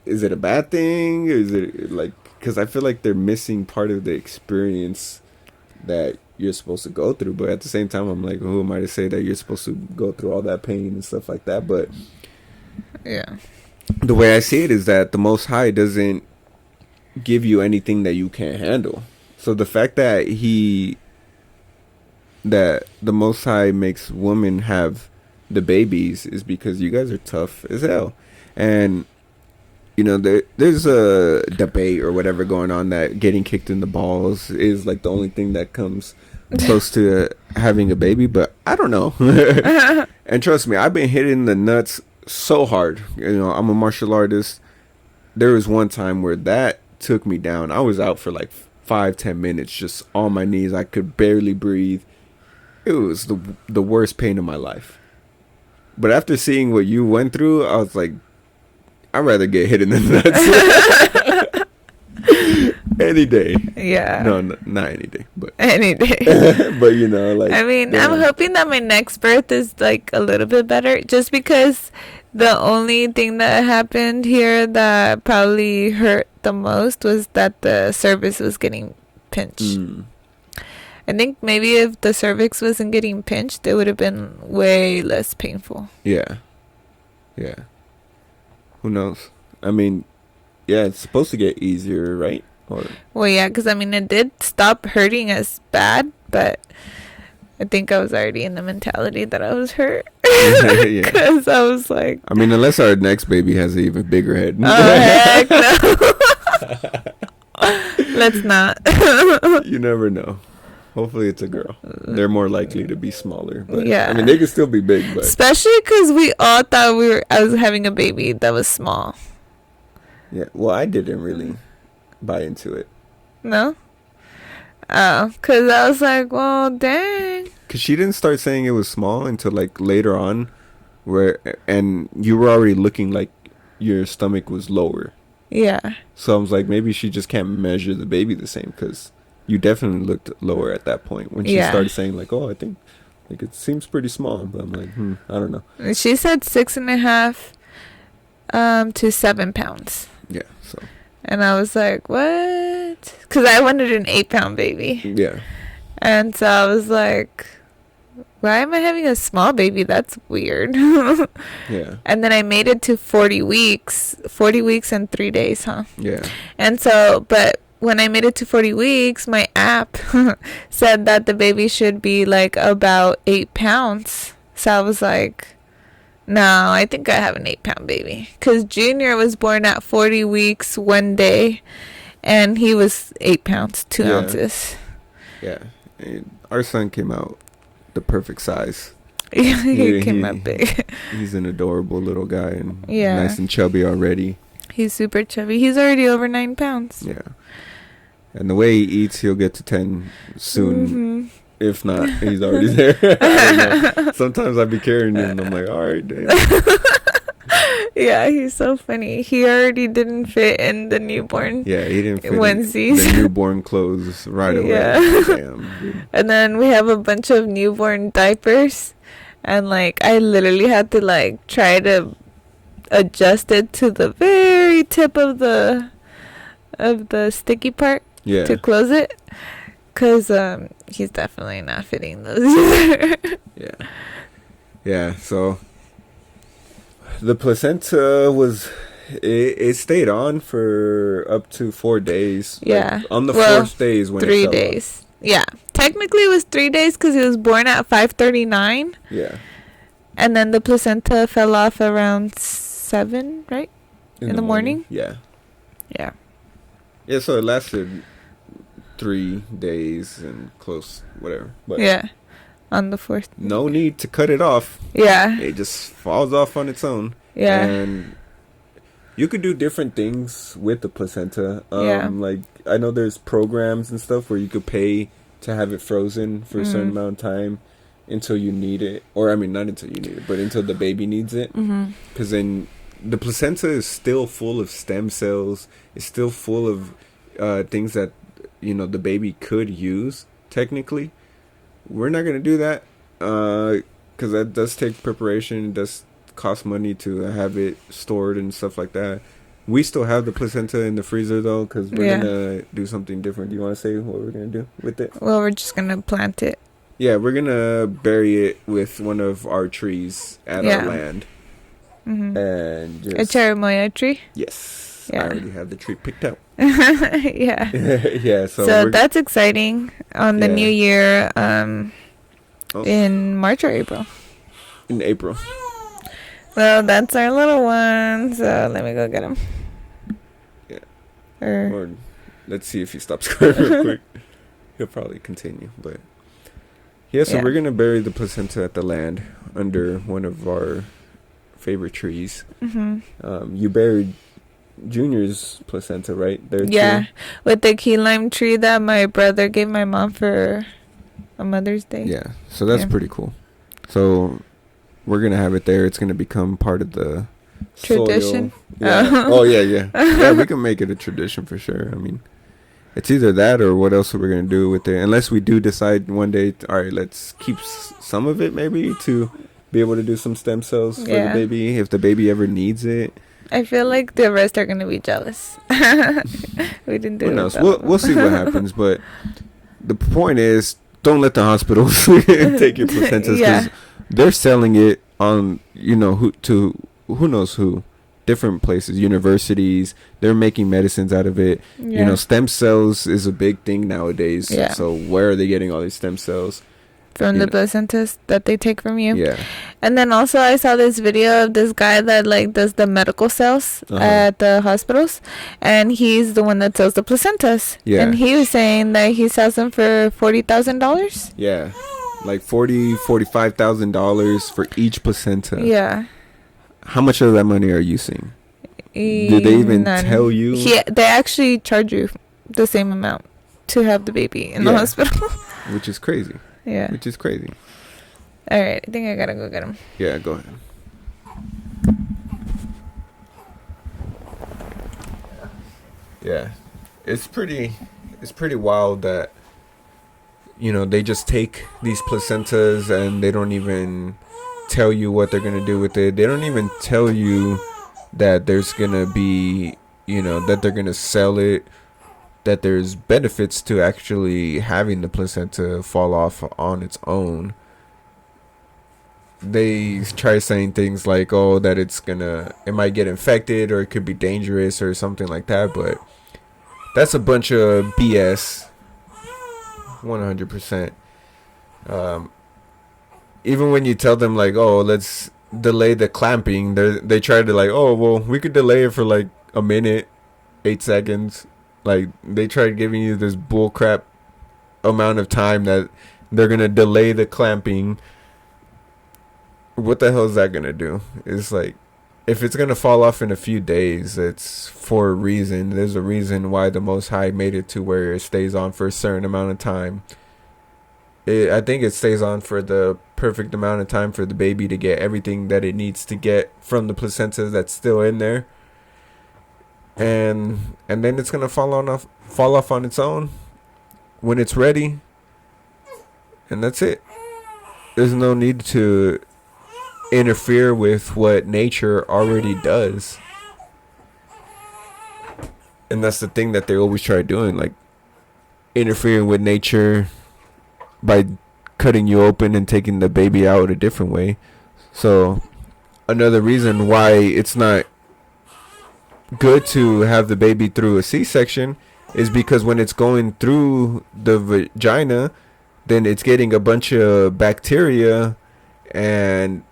Speaker 1: is it a bad thing? Is it like, because I feel like they're missing part of the experience that you're supposed to go through. But at the same time, I'm like, who am I to say that you're supposed to go through all that pain and stuff like that? But
Speaker 2: yeah,
Speaker 1: the way I see it is that the Most High doesn't give you anything that you can't handle. So the fact that that the Most High makes women have the babies is because you guys are tough as hell. And you know, there's a debate or whatever going on that getting kicked in the balls is like the only thing that comes close to having a baby, but I don't know. And trust me, I've been hitting the nuts so hard. You know, I'm a martial artist. There was one time where that took me down. I was out for like 5-10 minutes just on my knees. I could barely breathe. It was the worst pain of my life. But after seeing what you went through, I was like, I'd rather get hit in the nuts. Any day.
Speaker 2: Yeah.
Speaker 1: No, not any day, but
Speaker 2: any day.
Speaker 1: But you know, like,
Speaker 2: I mean,
Speaker 1: yeah.
Speaker 2: I'm hoping that my next birth is like a little bit better, just because the only thing that happened here that probably hurt the most was that the cervix was getting pinched. I think maybe if the cervix wasn't getting pinched, it would have been way less painful.
Speaker 1: Yeah. Who knows? I mean, yeah, it's supposed to get easier, right?
Speaker 2: Well, yeah, because I mean, it did stop hurting as bad, but I think I was already in the mentality that I was hurt. Because I was like,
Speaker 1: I mean, unless our next baby has an even bigger head.
Speaker 2: Oh, heck no. Let's not.
Speaker 1: You never know. Hopefully it's a girl. They're more likely to be smaller. But,
Speaker 2: yeah.
Speaker 1: I mean, they could still be big. But
Speaker 2: especially because we all thought I was having a baby that was small.
Speaker 1: Yeah. Well, I didn't really buy into it.
Speaker 2: No? Oh, because I was like, well, dang.
Speaker 1: Because she didn't start saying it was small until, like, later on. And you were already looking like your stomach was lower.
Speaker 2: Yeah.
Speaker 1: So I was like, maybe she just can't measure the baby the same because you definitely looked lower at that point when she started saying like, oh, I think like it seems pretty small. But I'm like, I don't know.
Speaker 2: She said 6.5 to 7 pounds.
Speaker 1: Yeah. So.
Speaker 2: And I was like, what? Because I wanted an 8-pound baby.
Speaker 1: Yeah.
Speaker 2: And so I was like, why am I having a small baby? That's weird.
Speaker 1: Yeah.
Speaker 2: And then I made it to 40 weeks and 3 days, huh?
Speaker 1: Yeah.
Speaker 2: And so, but when I made it to 40 weeks, my app said that the baby should be like about 8 pounds. So I was like, no, I think I have an 8-pound baby. Because Junior was born at 40 weeks 1 day, and he was 8 pounds, 2 ounces.
Speaker 1: Yeah. And our son came out the perfect size.
Speaker 2: he came out big.
Speaker 1: He's an adorable little guy and nice and chubby already.
Speaker 2: He's super chubby. He's already over 9 pounds.
Speaker 1: Yeah. And the way he eats, he'll get to 10 soon. Mm-hmm. If not, he's already there. I don't know. Sometimes I be carrying him and I'm like, all right, damn.
Speaker 2: Yeah, he's so funny. He already didn't fit in the newborn.
Speaker 1: Yeah, he didn't fit
Speaker 2: onesies.
Speaker 1: In the newborn clothes right away.
Speaker 2: Yeah.
Speaker 1: Damn, dude.
Speaker 2: And then we have a bunch of newborn diapers. And like, I literally had to like try to adjust it to the very tip of the sticky part.
Speaker 1: Yeah.
Speaker 2: To close it, because he's definitely not fitting those either.
Speaker 1: Yeah. So the placenta it stayed on for up to 4 days.
Speaker 2: Yeah.
Speaker 1: Like, on the fourth day is when
Speaker 2: 3
Speaker 1: it fell
Speaker 2: days.
Speaker 1: off.
Speaker 2: Yeah. Technically, it was 3 days because he was born at 5:39.
Speaker 1: Yeah.
Speaker 2: And then the placenta fell off around 7, right? In the morning.
Speaker 1: Yeah.
Speaker 2: Yeah.
Speaker 1: Yeah. So it lasted 3 days and close, whatever. But
Speaker 2: yeah, on the 4th.
Speaker 1: No need to cut it off.
Speaker 2: Yeah.
Speaker 1: It just falls off on its own.
Speaker 2: Yeah.
Speaker 1: And you could do different things with the placenta.
Speaker 2: Yeah.
Speaker 1: Like, I know there's programs and stuff where you could pay to have it frozen for a certain amount of time. until you need it, or I mean, not until you need it, but until the baby needs it. Because then the placenta is still full of stem cells. It's still full of things that the baby could use. Technically, we're not gonna do that because that does take preparation. It does cost money to have it stored and stuff like that. We still have the placenta in the freezer though, because we're gonna do something different. Do you want to say what we're gonna do with it?
Speaker 2: Well, we're just gonna plant it.
Speaker 1: Yeah, we're gonna bury it with one of our trees at our land. And just,
Speaker 2: a cherimoya tree.
Speaker 1: Yes,
Speaker 2: yeah.
Speaker 1: I already have the tree picked out.
Speaker 2: Yeah.
Speaker 1: Yeah.
Speaker 2: So that's exciting on the new year. In March or April.
Speaker 1: In April.
Speaker 2: Well, that's our little one. So let me go get him.
Speaker 1: Yeah.
Speaker 2: Or
Speaker 1: Or let's see if he stops crying real quick. He'll probably continue, but yeah. So we're gonna bury the placenta at the land under one of our favorite trees. You buried Junior's placenta right there too?
Speaker 2: With the key lime tree that my brother gave my mom for a Mother's Day.
Speaker 1: Yeah, so that's pretty cool. So we're gonna have it there. It's gonna become part of the
Speaker 2: tradition.
Speaker 1: Soil. Yeah. Oh yeah. We can make it a tradition for sure. I mean, it's either that or what else we're gonna do with it. Unless we do decide one day, all right, let's keep some of it maybe to be able to do some stem cells for the baby if the baby ever needs it.
Speaker 2: I feel like the rest are gonna be jealous. We didn't do it.
Speaker 1: Who knows? We'll see what happens. But the point is, don't let the hospitals take your placentas because they're selling it on who knows who, different places, universities. They're making medicines out of it. Stem cells is a big thing nowadays. So where are they getting all these stem cells?
Speaker 2: From the placentas that they take from you.
Speaker 1: Yeah.
Speaker 2: And then also I saw this video of this guy that does the medical sales at the hospitals, and he's the one that sells the placentas. Yeah. And he was saying that he sells them for $40,000.
Speaker 1: Yeah. Like $45,000 for each placenta.
Speaker 2: Yeah.
Speaker 1: How much of that money are you seeing? Did they even tell you?
Speaker 2: They actually charge you the same amount to have the baby in the hospital.
Speaker 1: Which is crazy.
Speaker 2: Yeah.
Speaker 1: Which is crazy.
Speaker 2: All right. I think I gotta go get him.
Speaker 1: Yeah, go ahead. Yeah. It's pretty wild that, they just take these placentas and they don't even tell you what they're going to do with it. They don't even tell you that there's going to be, that they're going to sell it, that there's benefits to actually having the placenta fall off on its own. They try saying things like, oh, that it might get infected or it could be dangerous or something like that, but that's a bunch of BS. 100%. Even when you tell them like, oh, let's delay the clamping, they try to like, oh, well, we could delay it for like a minute, 8 seconds. Like, they tried giving you this bullcrap amount of time that they're going to delay the clamping. What the hell is that going to do? It's like, if it's going to fall off in a few days, it's for a reason. There's a reason why the Most High made it to where it stays on for a certain amount of time. I think it stays on for the perfect amount of time for the baby to get everything that it needs to get from the placenta that's still in there. And then it's gonna fall off on its own when it's ready, and that's it. There's no need to interfere with what nature already does, and that's the thing that they always try doing, like interfering with nature by cutting you open and taking the baby out a different way. So another reason why it's not good to have the baby through a C-section is because when it's going through the vagina, then it's getting a bunch of bacteria, and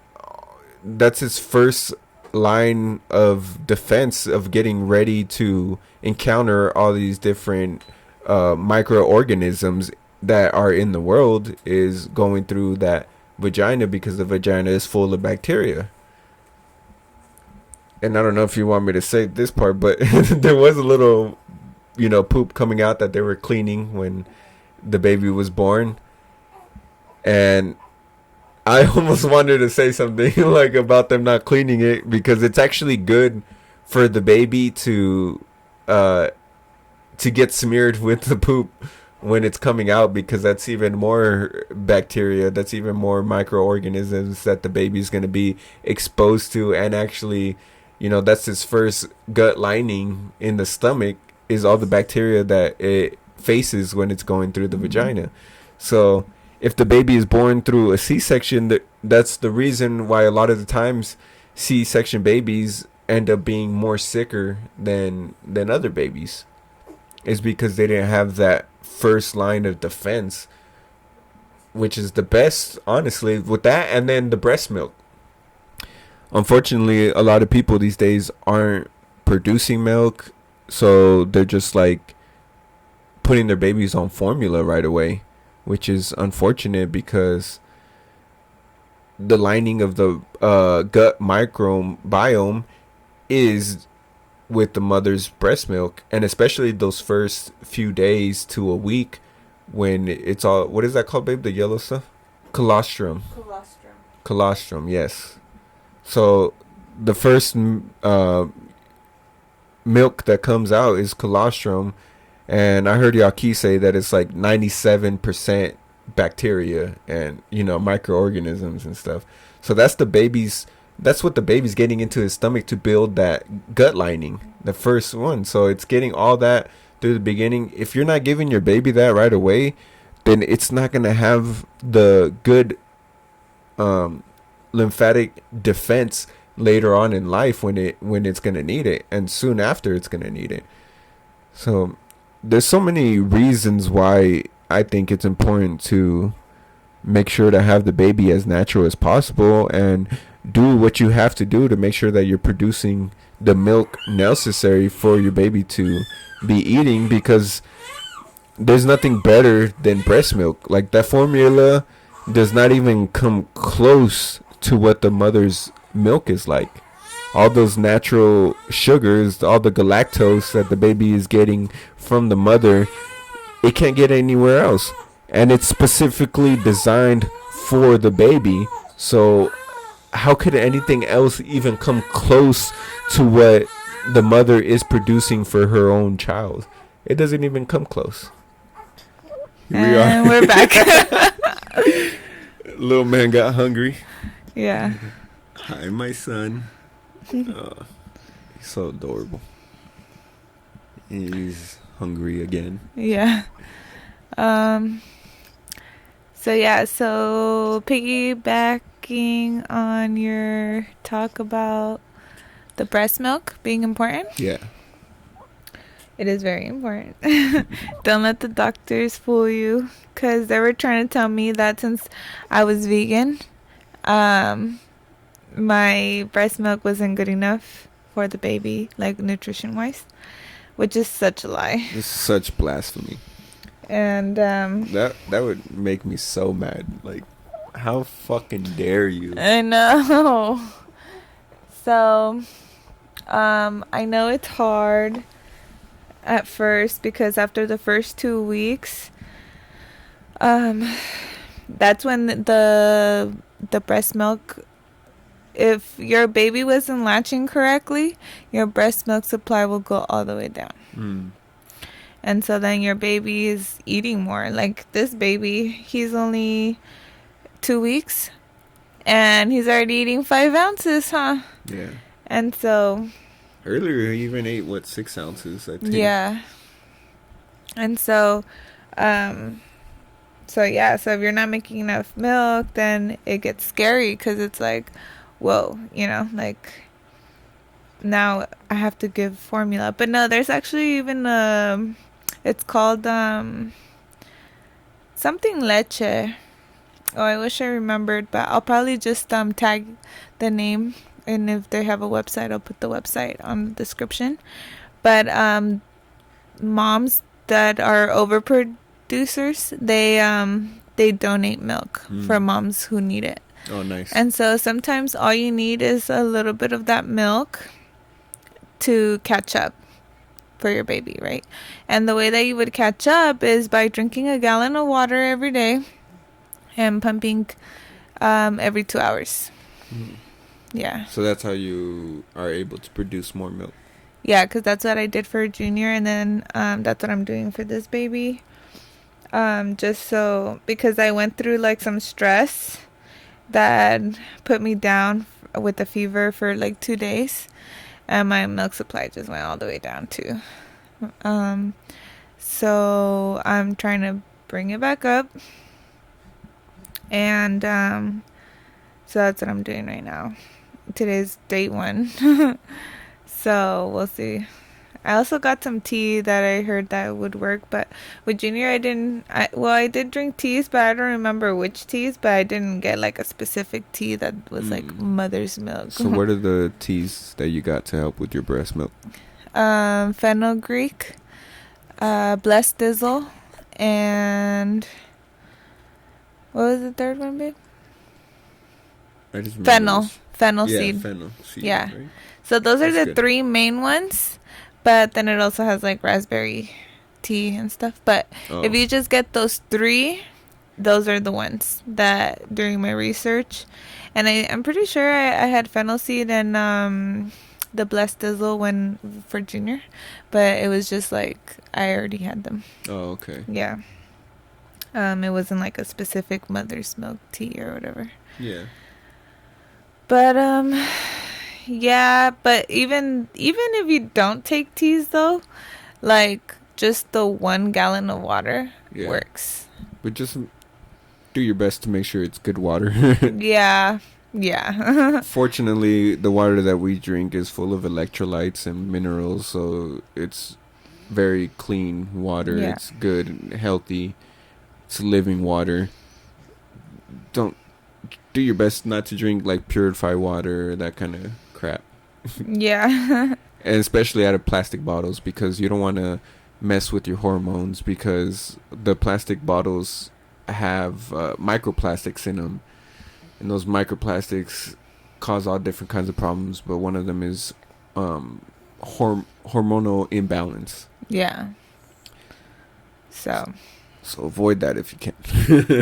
Speaker 1: that's its first line of defense of getting ready to encounter all these different microorganisms that are in the world, is going through that vagina, because the vagina is full of bacteria. And I don't know if you want me to say this part, but there was a little, poop coming out that they were cleaning when the baby was born. And I almost wanted to say something like about them not cleaning it, because it's actually good for the baby uh to get smeared with the poop when it's coming out, because that's even more bacteria, that's even more microorganisms that the baby's going to be exposed to. And actually, that's his first gut lining in the stomach, is all the bacteria that it faces when it's going through the vagina. So if the baby is born through a C-section, that's the reason why a lot of the times C-section babies end up being more sicker than other babies, is because they didn't have that first line of defense, which is the best, honestly, with that. And then the breast milk. Unfortunately, a lot of people these days aren't producing milk, so they're just like putting their babies on formula right away, which is unfortunate, because the lining of the gut microbiome is with the mother's breast milk, and especially those first few days to a week, when it's all, what is that called, babe? The yellow stuff? Colostrum. Colostrum, yes. So the first milk that comes out is colostrum, and I heard Yaki say that it's like 97% bacteria and microorganisms and stuff. So that's what the baby's getting into his stomach to build that gut lining, the first one. So it's getting all that through the beginning. If you're not giving your baby that right away, then it's not going to have the good lymphatic defense later on in life when it's going to need it, and soon after it's going to need it. So there's so many reasons why I think it's important to make sure to have the baby as natural as possible, and do what you have to do to make sure that you're producing the milk necessary for your baby to be eating, because there's nothing better than breast milk. Like, that formula does not even come close to what the mother's milk is like. All those natural sugars, all the galactose that the baby is getting from the mother, it can't get anywhere else. And it's specifically designed for the baby. So how could anything else even come close to what the mother is producing for her own child? It doesn't even come close.
Speaker 2: And we're back.
Speaker 1: Little man got hungry.
Speaker 2: Yeah.
Speaker 1: Hi, my son. He's so adorable. He's hungry again.
Speaker 2: Yeah. So piggybacking on your talk about the breast milk being important.
Speaker 1: Yeah.
Speaker 2: It is very important. Don't let the doctors fool you, because they were trying to tell me that since I was vegan, my breast milk wasn't good enough for the baby, like nutrition wise, which is such a lie.
Speaker 1: It's such blasphemy.
Speaker 2: And
Speaker 1: that would make me so mad. Like, how fucking dare you?
Speaker 2: I know. So I know it's hard at first, because after the first 2 weeks, that's when the breast milk, if your baby wasn't latching correctly, your breast milk supply will go all the way down. And so then your baby is eating more. Like this baby, he's only 2 weeks and he's already eating 5 ounces, huh?
Speaker 1: Yeah.
Speaker 2: And so
Speaker 1: earlier he even ate 6 ounces, I think.
Speaker 2: Yeah. And so so if you're not making enough milk, then it gets scary, because it's like, whoa, like now I have to give formula. But no, there's actually even it's called something leche. Oh, I wish I remembered, but I'll probably just tag the name, and if they have a website, I'll put the website on the description. But moms that are overproducers, they donate milk for moms who need it.
Speaker 1: Oh, nice.
Speaker 2: And so sometimes all you need is a little bit of that milk to catch up for your baby, right? And the way that you would catch up is by drinking a gallon of water every day and pumping Every 2 hours.
Speaker 1: Mm.
Speaker 2: Yeah.
Speaker 1: So that's how you are able to produce more milk.
Speaker 2: Yeah, because that's what I did for Junior, and then that's what I'm doing for this baby. Just so, because I went through like some stress that put me down with a fever for like 2 days, and my milk supply just went all the way down too. So I'm trying to bring it back up, and so that's what I'm doing right now. Today's date 1. So we'll see. I also got some tea that I heard that would work, but with Junior I did drink teas, but I don't remember which teas, but I didn't get like a specific tea that was like mother's milk.
Speaker 1: So what are the teas that you got to help with your breast milk?
Speaker 2: Fenugreek, Blessed Dizzle, and what was the third one, babe?
Speaker 1: I just remember
Speaker 2: Fennel seed.
Speaker 1: Fennel seed.
Speaker 2: Yeah.
Speaker 1: Right?
Speaker 2: So those are
Speaker 1: That's
Speaker 2: the
Speaker 1: good.
Speaker 2: 3 main ones, but then it also has like raspberry tea and stuff. But if you just get those 3, those are the ones that during my research, and I'm pretty sure I had fennel seed and the Blessed Dizzle when for Junior, but it was just like I already had them.
Speaker 1: Oh, okay.
Speaker 2: Yeah. It wasn't like a specific mother's milk tea or whatever.
Speaker 1: Yeah.
Speaker 2: But yeah, but even if you don't take teas though, like just the 1 gallon of water works.
Speaker 1: But just do your best to make sure it's good water.
Speaker 2: Yeah.
Speaker 1: Fortunately, the water that we drink is full of electrolytes and minerals, so it's very clean water.
Speaker 2: Yeah.
Speaker 1: It's good and healthy. It's living water. Don't do your best not to drink like purified water or that kind of crap.
Speaker 2: Yeah.
Speaker 1: And especially out of plastic bottles, because you don't want to mess with your hormones, because the plastic bottles have microplastics in them, and those microplastics cause all different kinds of problems, but one of them is hormonal imbalance.
Speaker 2: Yeah. So
Speaker 1: avoid that if you can.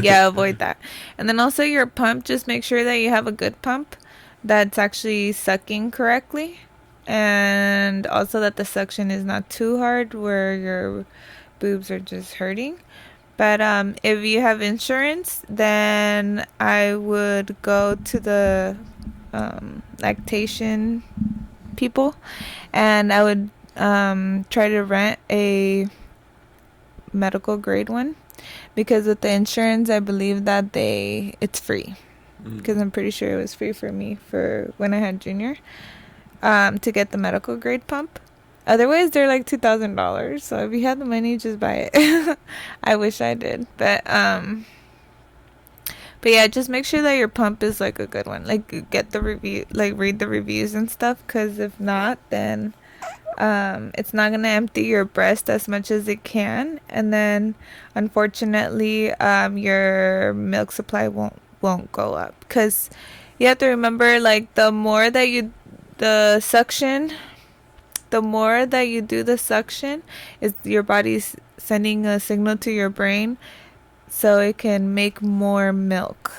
Speaker 2: yeah, avoid that. And then also your pump, just make sure that you have a good pump that's actually sucking correctly, and also that the suction is not too hard where your boobs are just hurting. But if you have insurance, then I would go to the lactation people, and I would try to rent a medical grade one, because with the insurance I believe that it's free, because I'm pretty sure it was free for me for when I had Junior, to get the medical grade pump. Otherwise they're like $2,000, so if you have the money, just buy it. I wish I did, but yeah, just make sure that your pump is like a good one, like get the review, like read the reviews and stuff, because if not, then it's not gonna empty your breast as much as it can, and then unfortunately your milk supply won't go up, because you have to remember, like the more that you do the suction, is your body's sending a signal to your brain so it can make more milk,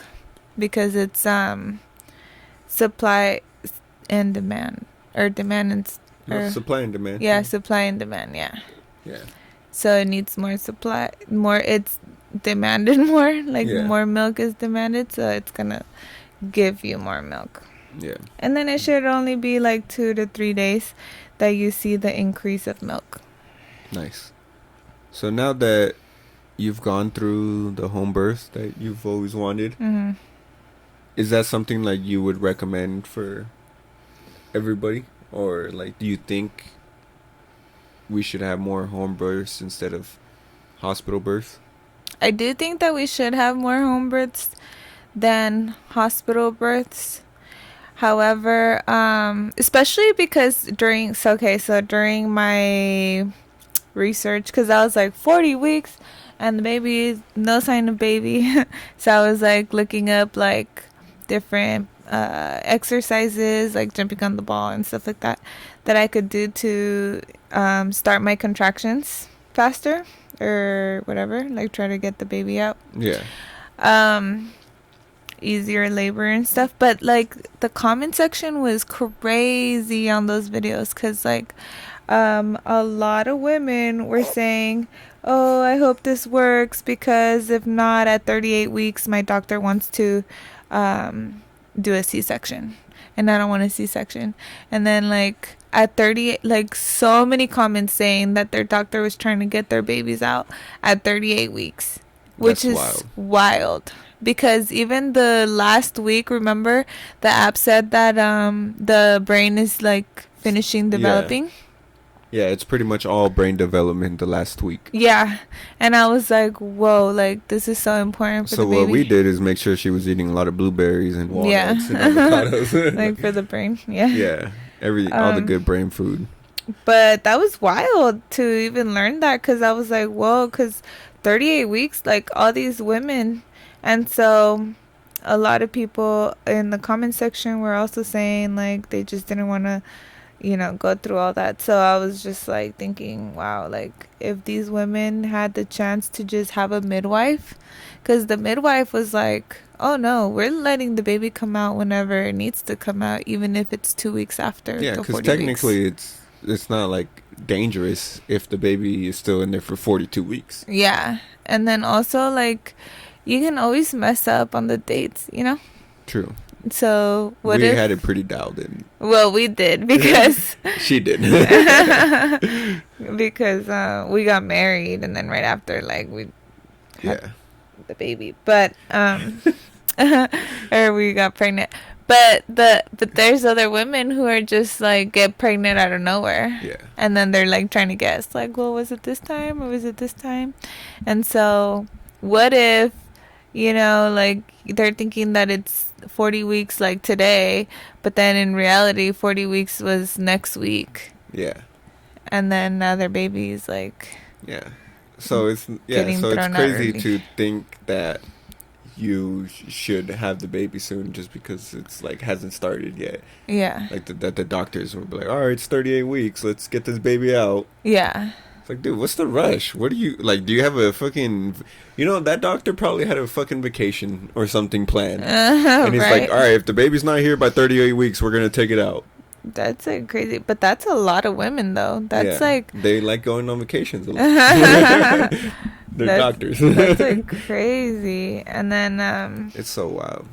Speaker 2: because it's supply and demand, or demand and
Speaker 1: supply and demand.
Speaker 2: Yeah, supply and demand. Yeah. So it needs more supply, it's demanded more, like more milk is demanded, so it's gonna give you more milk.
Speaker 1: Yeah.
Speaker 2: And then it should only be like 2 to 3 days that you see the increase of milk.
Speaker 1: Nice. So now that you've gone through the home birth that you've always wanted, is that something like you would recommend for everybody? Or like, do you think we should have more home births instead of hospital births?
Speaker 2: I do think that we should have more home births than hospital births. However, especially because during my research, because I was like 40 weeks and the baby, no sign of baby. So I was like looking up like different exercises, like jumping on the ball and stuff like that I could do to start my contractions faster or whatever, like try to get the baby out. easier labor and stuff. But like the comment section was crazy on those videos, because like a lot of women were saying, oh, I hope this works, because if not, at 38 weeks my doctor wants to do a C-section, and I don't want a C-section. And then like at 38, like so many comments saying that their doctor was trying to get their babies out at 38 weeks, which is wild. Because even the last week, remember, the app said that the brain is like finishing developing.
Speaker 1: Yeah, it's pretty much all brain development the last week.
Speaker 2: Yeah, and I was like, whoa, like this is so important for the baby.
Speaker 1: So what we did is make sure she was eating a lot of blueberries and walnuts and avocados.
Speaker 2: Like for the brain, yeah.
Speaker 1: Yeah, all the good brain food.
Speaker 2: But that was wild to even learn that, because I was like, whoa, because 38 weeks, like all these women. And so a lot of people in the comment section were also saying like they just didn't want to, go through all that. So I was just like thinking, wow, like if these women had the chance to just have a midwife, because the midwife was like, oh no, we're letting the baby come out whenever it needs to come out, even if it's 2 weeks after.
Speaker 1: Yeah, because technically it's not like dangerous if the baby is still in there for 42 weeks.
Speaker 2: Yeah, and then also like you can always mess up on the dates,
Speaker 1: True.
Speaker 2: So
Speaker 1: we had it pretty dialed in.
Speaker 2: Well, we did, because
Speaker 1: she did.
Speaker 2: Because we got married, and then right after, like, we had the baby, but or we got pregnant. But there's other women who are just like get pregnant out of nowhere.
Speaker 1: Yeah.
Speaker 2: And then they're like trying to guess, like, well, was it this time or was it this time? And so what if, like they're thinking that it's 40 weeks like today, but then in reality 40 weeks was next week.
Speaker 1: Yeah.
Speaker 2: And then now their baby's like
Speaker 1: so it's crazy to think that you should have the baby soon just because it's like hasn't started yet.
Speaker 2: Yeah.
Speaker 1: Like that the doctors will be like, all right, it's 38 weeks, let's get this baby out.
Speaker 2: Yeah.
Speaker 1: Like, dude, what's the rush? What do you like? Do you have a fucking, that doctor probably had a fucking vacation or something planned, and he's like, all right, if the baby's not here by 38 weeks, we're gonna take it out.
Speaker 2: That's like crazy, but that's a lot of women though. That's like
Speaker 1: they like going on vacations a lot. They're doctors.
Speaker 2: That's like crazy, and then
Speaker 1: it's so wild.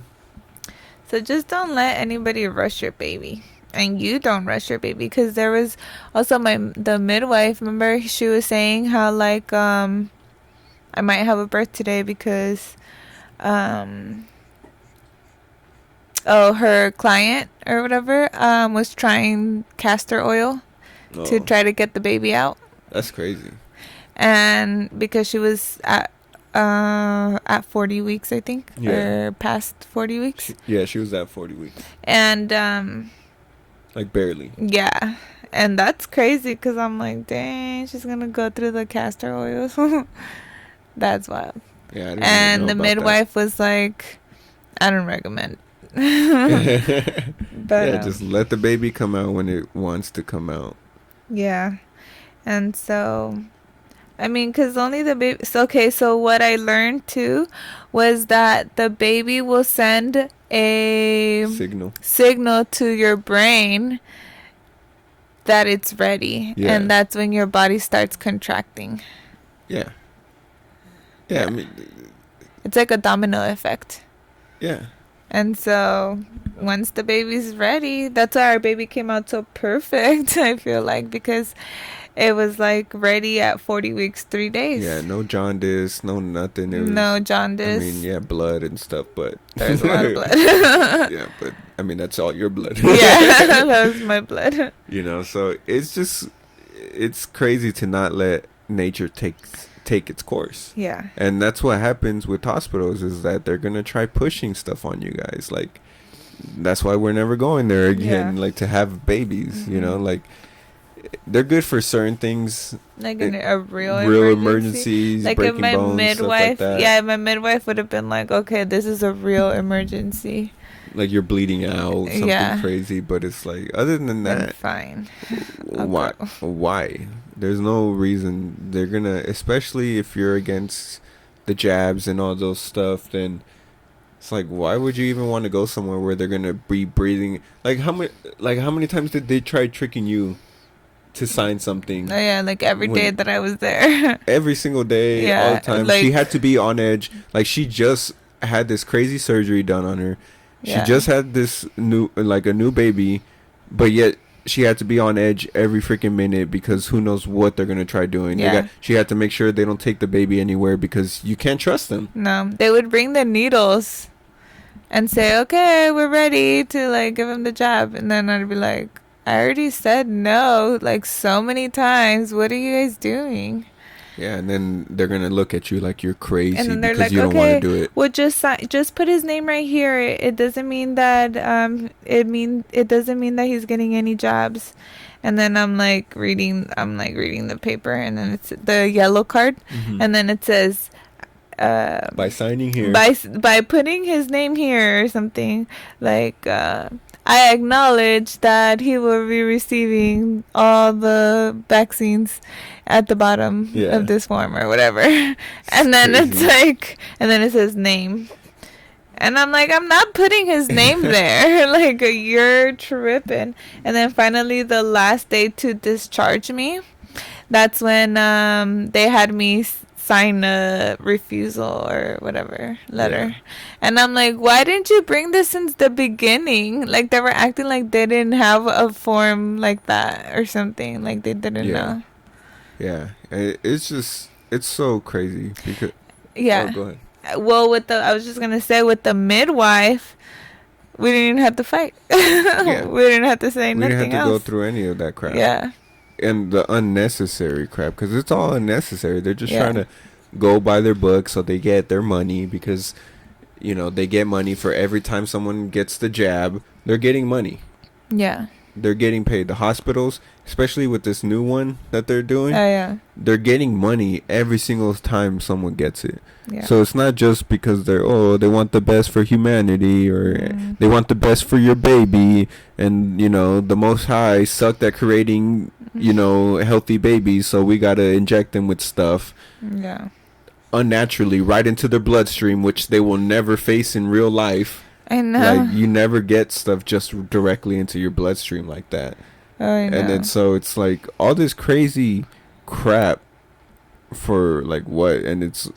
Speaker 2: So just don't let anybody rush your baby. And you don't rush your baby, because there was also the midwife, remember, she was saying how like I might have a birth today because her client or whatever was trying castor oil to try to get the baby out.
Speaker 1: That's crazy.
Speaker 2: And because she was at 40 weeks, I think, or past 40 weeks.
Speaker 1: She was at 40 weeks.
Speaker 2: And
Speaker 1: like barely.
Speaker 2: Yeah. And that's crazy, because I'm like, dang, she's going to go through the castor oils. That's wild.
Speaker 1: Yeah.
Speaker 2: And the midwife was like, I don't recommend.
Speaker 1: But just let the baby come out when it wants to come out.
Speaker 2: Yeah. And so, I mean, because only the baby. So what I learned too was that the baby will send a signal to your brain that it's ready, and that's when your body starts contracting.
Speaker 1: Yeah. I mean,
Speaker 2: it's like a domino effect.
Speaker 1: Yeah.
Speaker 2: And so once the baby's ready, that's why our baby came out so perfect. I feel like, because it was like ready at 40 weeks, 3 days.
Speaker 1: Yeah, no jaundice, no nothing.
Speaker 2: No jaundice.
Speaker 1: I mean, blood and stuff, but
Speaker 2: there's a lot of blood.
Speaker 1: Yeah, but I mean, that's all your blood.
Speaker 2: Yeah, that was my blood.
Speaker 1: So it's crazy to not let nature take its course.
Speaker 2: Yeah.
Speaker 1: And that's what happens with hospitals, is that they're gonna try pushing stuff on you guys. Like, that's why we're never going there again. Like, to have babies, like. They're good for certain things,
Speaker 2: like a real
Speaker 1: emergencies,
Speaker 2: like
Speaker 1: breaking
Speaker 2: if my
Speaker 1: bones,
Speaker 2: midwife,
Speaker 1: stuff like that.
Speaker 2: My midwife would have been like, okay, this is a real emergency.
Speaker 1: Like you're bleeding out, something crazy, but it's like, other than that,
Speaker 2: fine.
Speaker 1: Why? There's no reason. They're gonna, especially if you're against the jabs and all those stuff, then It's like, why would you even want to go somewhere where they're gonna be breathing? How many times did they try tricking you to sign
Speaker 2: Oh,
Speaker 1: something?
Speaker 2: yeah, like every day
Speaker 1: When
Speaker 2: that I was there.
Speaker 1: every single day, all the
Speaker 2: Yeah,
Speaker 1: time, she
Speaker 2: like,
Speaker 1: had to be on edge. Like she just had this crazy surgery done on her. She
Speaker 2: yeah,
Speaker 1: just had this a new baby, but yet she had to be on edge every freaking minute because who knows what they're gonna try doing.
Speaker 2: yeah.
Speaker 1: She had to make sure they don't take the baby anywhere because you can't trust them.
Speaker 2: No, they would bring the needles and say, "Okay, we're ready to like give him the jab," and then I'd be like, "I already said no like so many times. What are you guys doing?"
Speaker 1: Yeah, and then they're gonna look at you like you're
Speaker 2: And
Speaker 1: crazy
Speaker 2: then they're
Speaker 1: because
Speaker 2: like,
Speaker 1: you don't want to
Speaker 2: "Okay,
Speaker 1: do it.
Speaker 2: well just put his name right here. It doesn't mean that it doesn't mean that he's getting any jobs." And then I'm like reading the paper, and then it's the yellow card,
Speaker 1: Hmm.
Speaker 2: and then it says
Speaker 1: By signing here.
Speaker 2: by putting his name here or something like I acknowledge that he will be receiving all the vaccines at the bottom
Speaker 1: Yeah.
Speaker 2: of this form or whatever. And then it's
Speaker 1: Crazy.
Speaker 2: like, and then it says name. And I'm like, I'm not putting his name there. Like, you're tripping. And then finally, the last day to discharge me, that's when they had me sign a refusal or whatever letter.
Speaker 1: Yeah.
Speaker 2: And I'm like, why didn't you bring this since the beginning? Like, they were acting like they didn't have a form like that or something. Like, they didn't
Speaker 1: Yeah.
Speaker 2: know.
Speaker 1: Yeah. It's just it's so crazy because.
Speaker 2: Yeah.
Speaker 1: Oh, go ahead.
Speaker 2: Well, I was just gonna say with the midwife, we didn't even have to fight.
Speaker 1: Yeah.
Speaker 2: We didn't have to say
Speaker 1: We didn't
Speaker 2: nothing
Speaker 1: have to go
Speaker 2: else.
Speaker 1: through any of that crap.
Speaker 2: Yeah,
Speaker 1: And the unnecessary crap because it's all unnecessary. They're just
Speaker 2: Yeah.
Speaker 1: trying to go by their book so they get their money because they get money for every time someone gets the jab. They're getting money.
Speaker 2: yeah,
Speaker 1: They're getting paid. The hospitals, especially with this new one that they're doing,
Speaker 2: yeah,
Speaker 1: they're getting money every single time someone gets it.
Speaker 2: yeah.
Speaker 1: So it's not just because they want the best for humanity or
Speaker 2: Mm.
Speaker 1: they want the best for your baby and the Most High sucked at creating healthy babies, so we gotta inject them with stuff
Speaker 2: Yeah,
Speaker 1: unnaturally right into their bloodstream, which they will never face in real life.
Speaker 2: I know.
Speaker 1: Like you never get stuff just directly into your bloodstream like that.
Speaker 2: I know.
Speaker 1: And then so it's like all this crazy crap for like what, and it's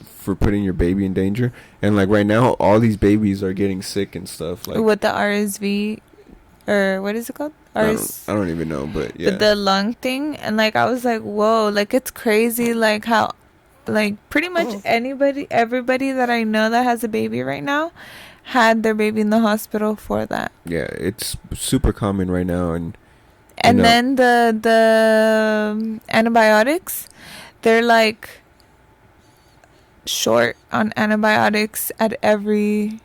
Speaker 1: for putting your baby in danger. And like right now all these babies are getting sick and stuff like
Speaker 2: With the RSV, or what is it called?
Speaker 1: I don't even know, but yeah.
Speaker 2: The lung thing, and like I was like, whoa, like it's crazy, like how, like pretty much everybody that I know that has a baby right now, had their baby in the hospital for that.
Speaker 1: Yeah, it's super common right now, and
Speaker 2: Then the antibiotics, they're like short on antibiotics at every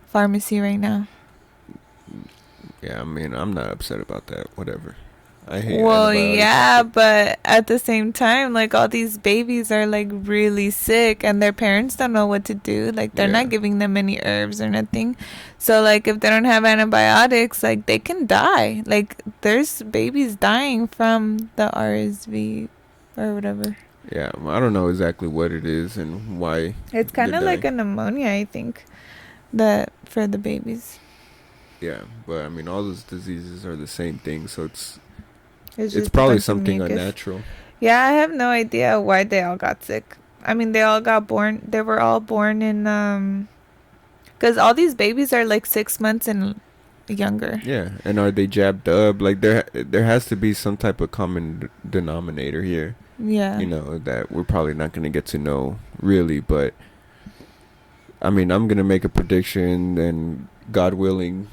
Speaker 2: pharmacy right now.
Speaker 1: yeah, I mean, I'm not upset about that. Whatever. I hate
Speaker 2: Well,
Speaker 1: antibiotics.
Speaker 2: yeah, but at the same time, like all these babies are like really sick and their parents don't know what to do. Like they're
Speaker 1: Yeah.
Speaker 2: not giving them any herbs or nothing. So like if they don't have antibiotics, like they can die. Like there's babies dying from the RSV or whatever.
Speaker 1: Yeah, well, I don't know exactly what it is and why.
Speaker 2: It's kind
Speaker 1: they're
Speaker 2: of like a
Speaker 1: dying.
Speaker 2: pneumonia, I think, that for the babies.
Speaker 1: Yeah, but I mean, all those diseases are the same thing, so it's
Speaker 2: Just a
Speaker 1: probably
Speaker 2: bunch of
Speaker 1: something
Speaker 2: mucus.
Speaker 1: unnatural.
Speaker 2: Yeah, I have no idea why they all got sick. I mean, they were all born in, because all these babies are like 6 months and younger.
Speaker 1: Yeah, and are they jabbed up? Like there has to be some type of common denominator here.
Speaker 2: Yeah.
Speaker 1: That we're probably not going to get to know really, but I mean, I'm going to make a prediction, and God willing,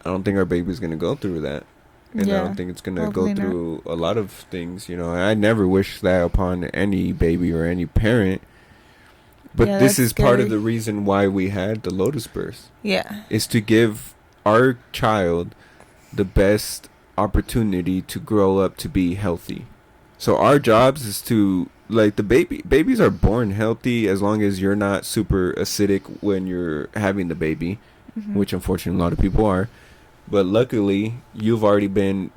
Speaker 1: I don't think our baby's going to go through that. And I
Speaker 2: Yeah,
Speaker 1: don't think it's going to
Speaker 2: hopefully
Speaker 1: go
Speaker 2: not.
Speaker 1: through a lot of things, I never wish that upon any baby or any parent. But
Speaker 2: Yeah,
Speaker 1: this
Speaker 2: that's
Speaker 1: is part of
Speaker 2: scary.
Speaker 1: the reason why we had the Lotus birth,
Speaker 2: Yeah.
Speaker 1: is to give our child the best opportunity to grow up to be healthy. So our jobs is to, like, babies are born healthy as long as you're not super acidic when you're having the baby,
Speaker 2: Mhm.
Speaker 1: which unfortunately a lot of people are. But luckily, you've already been,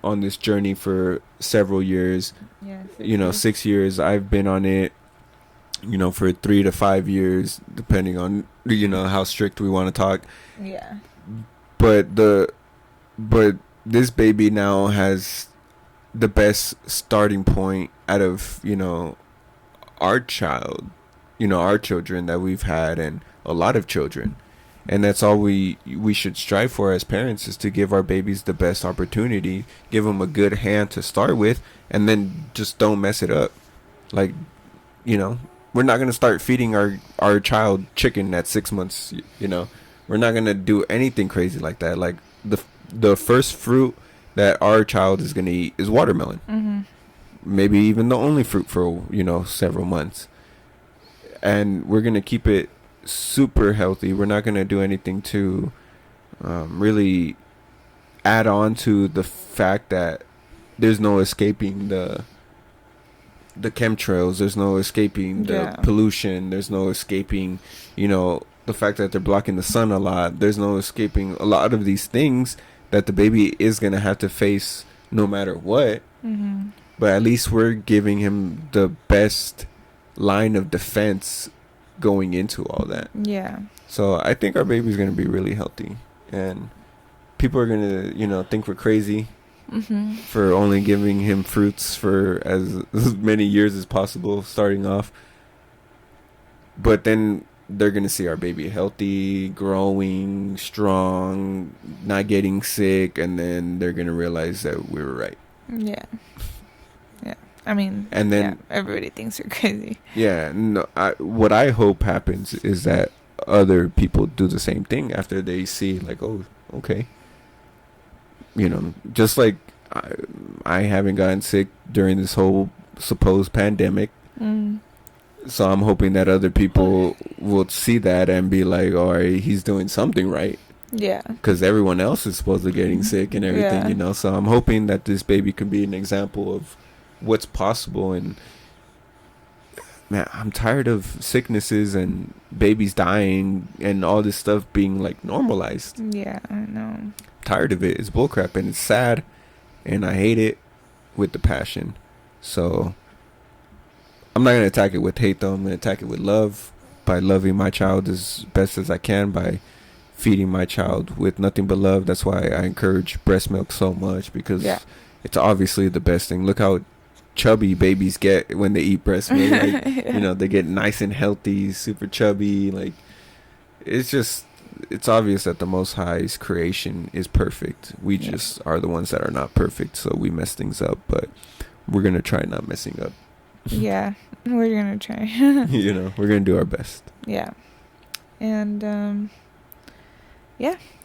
Speaker 1: on this journey for several years.
Speaker 2: Yeah.
Speaker 1: 6 years. I've been on it for 3 to 5 years, depending on how strict we want to talk.
Speaker 2: Yeah.
Speaker 1: But but this baby now has the best starting point out of our child, our children that we've had, and a lot of children. And that's all we should strive for as parents, is to give our babies the best opportunity, give them a good hand to start with, and then just don't mess it up. Like, we're not going to start feeding our child chicken at 6 months. We're not going to do anything crazy like that. Like, the first fruit that our child is going to eat is watermelon.
Speaker 2: Mm-hmm.
Speaker 1: Maybe even the only fruit for several months. And we're going to keep it super healthy. We're not going to do anything to really add on to the fact that there's no escaping the chemtrails, there's no escaping the pollution, there's no escaping the fact that they're blocking the sun a lot. There's no escaping a lot of these things that the baby is going to have to face no matter what.
Speaker 2: Mm-hmm.
Speaker 1: But at least we're giving him the best line of defense going into all that.
Speaker 2: Yeah.
Speaker 1: So I think our baby's going to be really healthy. And people are going to, think we're crazy for only giving him fruits for as many years as possible starting off. But then they're going to see our baby healthy, growing, strong, not getting sick, and then they're going to realize that we were right.
Speaker 2: Yeah. Yeah. I mean,
Speaker 1: and then
Speaker 2: everybody thinks we're crazy.
Speaker 1: Yeah. No, what I hope happens is that other people do the same thing after they see, like, oh, okay. Just like I haven't gotten sick during this whole supposed pandemic.
Speaker 2: Mm.
Speaker 1: So I'm hoping that other people will see that and be like, all right, he's doing something right.
Speaker 2: Yeah.
Speaker 1: Because everyone else is supposedly getting sick and everything, So I'm hoping that this baby can be an example of what's possible. And, man, I'm tired of sicknesses and babies dying and all this stuff being, like, normalized.
Speaker 2: Yeah, I know.
Speaker 1: Tired of it. It's bullcrap and it's sad. And I hate it with the passion. So I'm not going to attack it with hate, though. I'm going to attack it with love, by loving my child as best as I can, by feeding my child with nothing but love. That's why I encourage breast milk so much, because it's obviously the best thing. Look how chubby babies get when they eat breast milk. Like, they get nice and healthy, super chubby. Like, it's obvious that the Most High's creation is perfect. We just are the ones that are not perfect, so we mess things up. But we're going to try not messing up.
Speaker 2: Yeah, we're going to try.
Speaker 1: We're going to do our best.
Speaker 2: Yeah. And,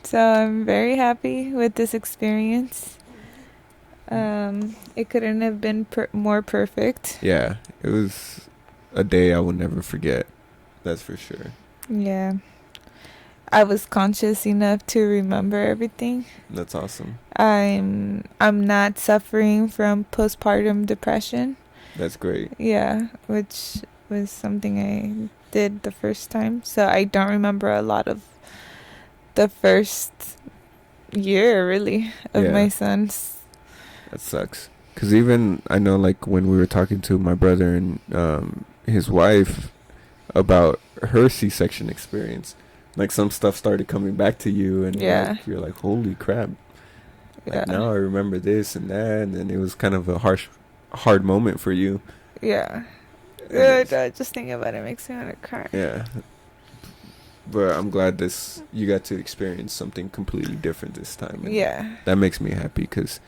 Speaker 2: so I'm very happy with this experience. It couldn't have been more perfect.
Speaker 1: Yeah, it was a day I will never forget. That's for sure.
Speaker 2: Yeah. I was conscious enough to remember everything.
Speaker 1: That's awesome.
Speaker 2: I'm not suffering from postpartum depression.
Speaker 1: That's great.
Speaker 2: Yeah, which was something I did the first time. So I don't remember a lot of the first year, really, of my son's.
Speaker 1: That sucks. Because even, I know, like, when we were talking to my brother and his wife about her C-section experience, like, some stuff started coming back to you, and like, you're like, holy crap. Like, now I remember this and that, and then it was kind of a hard moment for you.
Speaker 2: Yeah. Just thinking about it makes me want to cry.
Speaker 1: Yeah. But I'm glad you got to experience something completely different this time. And that makes me happy, because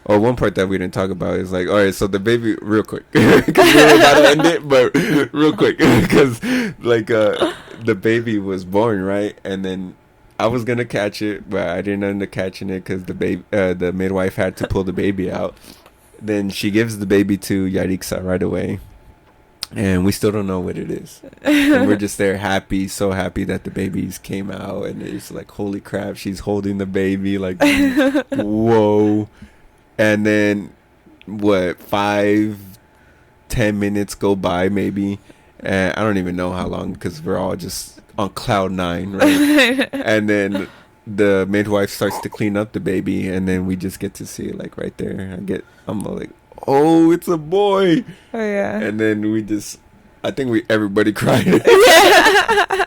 Speaker 1: one part that we didn't talk about is, like, all right, so the baby, real quick, because we're about to end it, but real quick, because, like, the baby was born, right? And then I was going to catch it, but I didn't end up catching it because the midwife had to pull the baby out. Then she gives the baby to Yarixa right away. And we still don't know what it is. And we're just there happy, so happy that the babies came out. And it's like, holy crap, she's holding the baby. Like, whoa. And then, 5-10 minutes go by, maybe. And I don't even know how long, because we're all just on cloud 9, right? And then the midwife starts to clean up the baby. And then we just get to see it, like, right there. I'm like, oh, it's a boy.
Speaker 2: Oh, yeah.
Speaker 1: And then I think everybody cried.
Speaker 2: Yeah.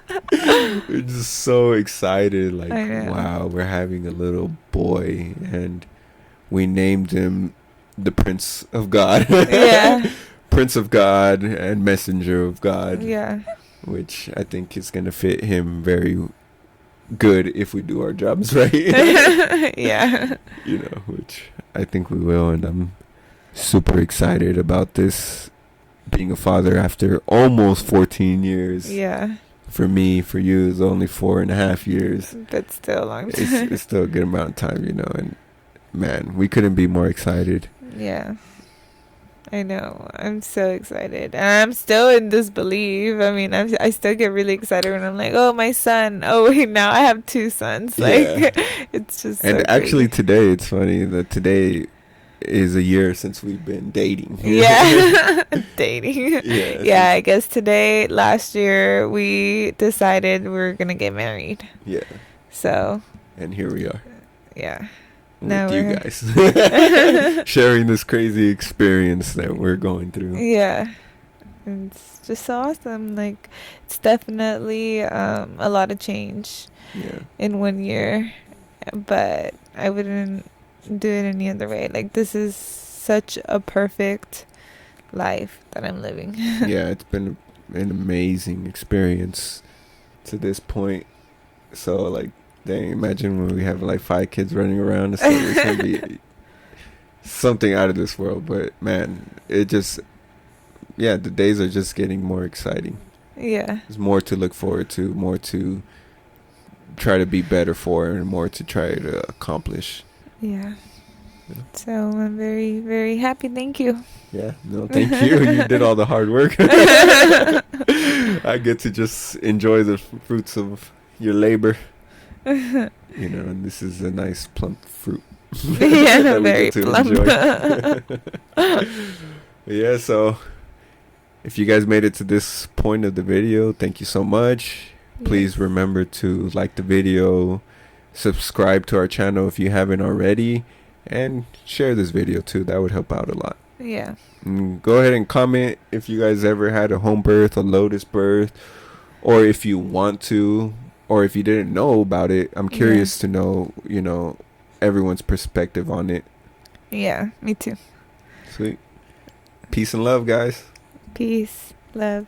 Speaker 1: We're just so excited. Like,
Speaker 2: I know.
Speaker 1: wow, we're having a little boy, and we named him the Prince of God.
Speaker 2: Yeah.
Speaker 1: Prince of God and Messenger of God.
Speaker 2: Yeah.
Speaker 1: Which I think is gonna fit him very good if we do our jobs right.
Speaker 2: Yeah.
Speaker 1: You know, which I think we will, and I'm super excited about this, being a father after almost 14 years.
Speaker 2: Yeah.
Speaker 1: For me, for you, is only 4.5 years.
Speaker 2: But still a long time.
Speaker 1: It's still a good amount of time, you know, and man, we couldn't be more excited.
Speaker 2: Yeah. I know. I'm so excited. And I'm still in disbelief. I mean, I still get really excited when I'm like, oh, my son. Oh, wait, now I have 2 sons. Like,
Speaker 1: Yeah.
Speaker 2: it's just
Speaker 1: And
Speaker 2: so
Speaker 1: actually
Speaker 2: crazy.
Speaker 1: today, it's funny that today is a year since we've been dating.
Speaker 2: Yeah. Dating.
Speaker 1: Yeah.
Speaker 2: Yeah, I guess today, last year, we decided we were going to get married.
Speaker 1: Yeah.
Speaker 2: So,
Speaker 1: And here we are.
Speaker 2: yeah.
Speaker 1: With
Speaker 2: Now
Speaker 1: you
Speaker 2: we're
Speaker 1: guys. Sharing this crazy experience that we're going through.
Speaker 2: Yeah. It's just so awesome. Like, it's definitely a lot of change
Speaker 1: Yeah.
Speaker 2: in 1 year, but I wouldn't do it any other way. Like, this is such a perfect life that I'm living.
Speaker 1: Yeah, it's been an amazing experience to this point. So, like, dang, imagine when we have like 5 kids running around and stuff. It's gonna be something out of this world. But man, it just, yeah, the days are just getting more exciting.
Speaker 2: Yeah.
Speaker 1: There's more to look forward to, more to try to be better for, and more to try to accomplish.
Speaker 2: Yeah.
Speaker 1: Yeah.
Speaker 2: So I'm very, very happy. Thank you.
Speaker 1: Yeah, no, thank you. You did all the hard work. I get to just enjoy the fruits of your labor. You know, and this is a nice plump fruit.
Speaker 2: Yeah,
Speaker 1: that we
Speaker 2: very
Speaker 1: get to
Speaker 2: plump.
Speaker 1: enjoy. Yeah, so if you guys made it to this point of the video, thank you so much. Please remember to like the video, subscribe to our channel if you haven't already, and share this video too. That would help out a lot.
Speaker 2: Yeah.
Speaker 1: And go ahead and comment if you guys ever had a home birth, a Lotus birth, or if you want to, or if you didn't know about it. I'm curious to know, you know, everyone's perspective on it.
Speaker 2: Yeah, me too.
Speaker 1: Sweet. Peace and love, guys.
Speaker 2: Peace. Love.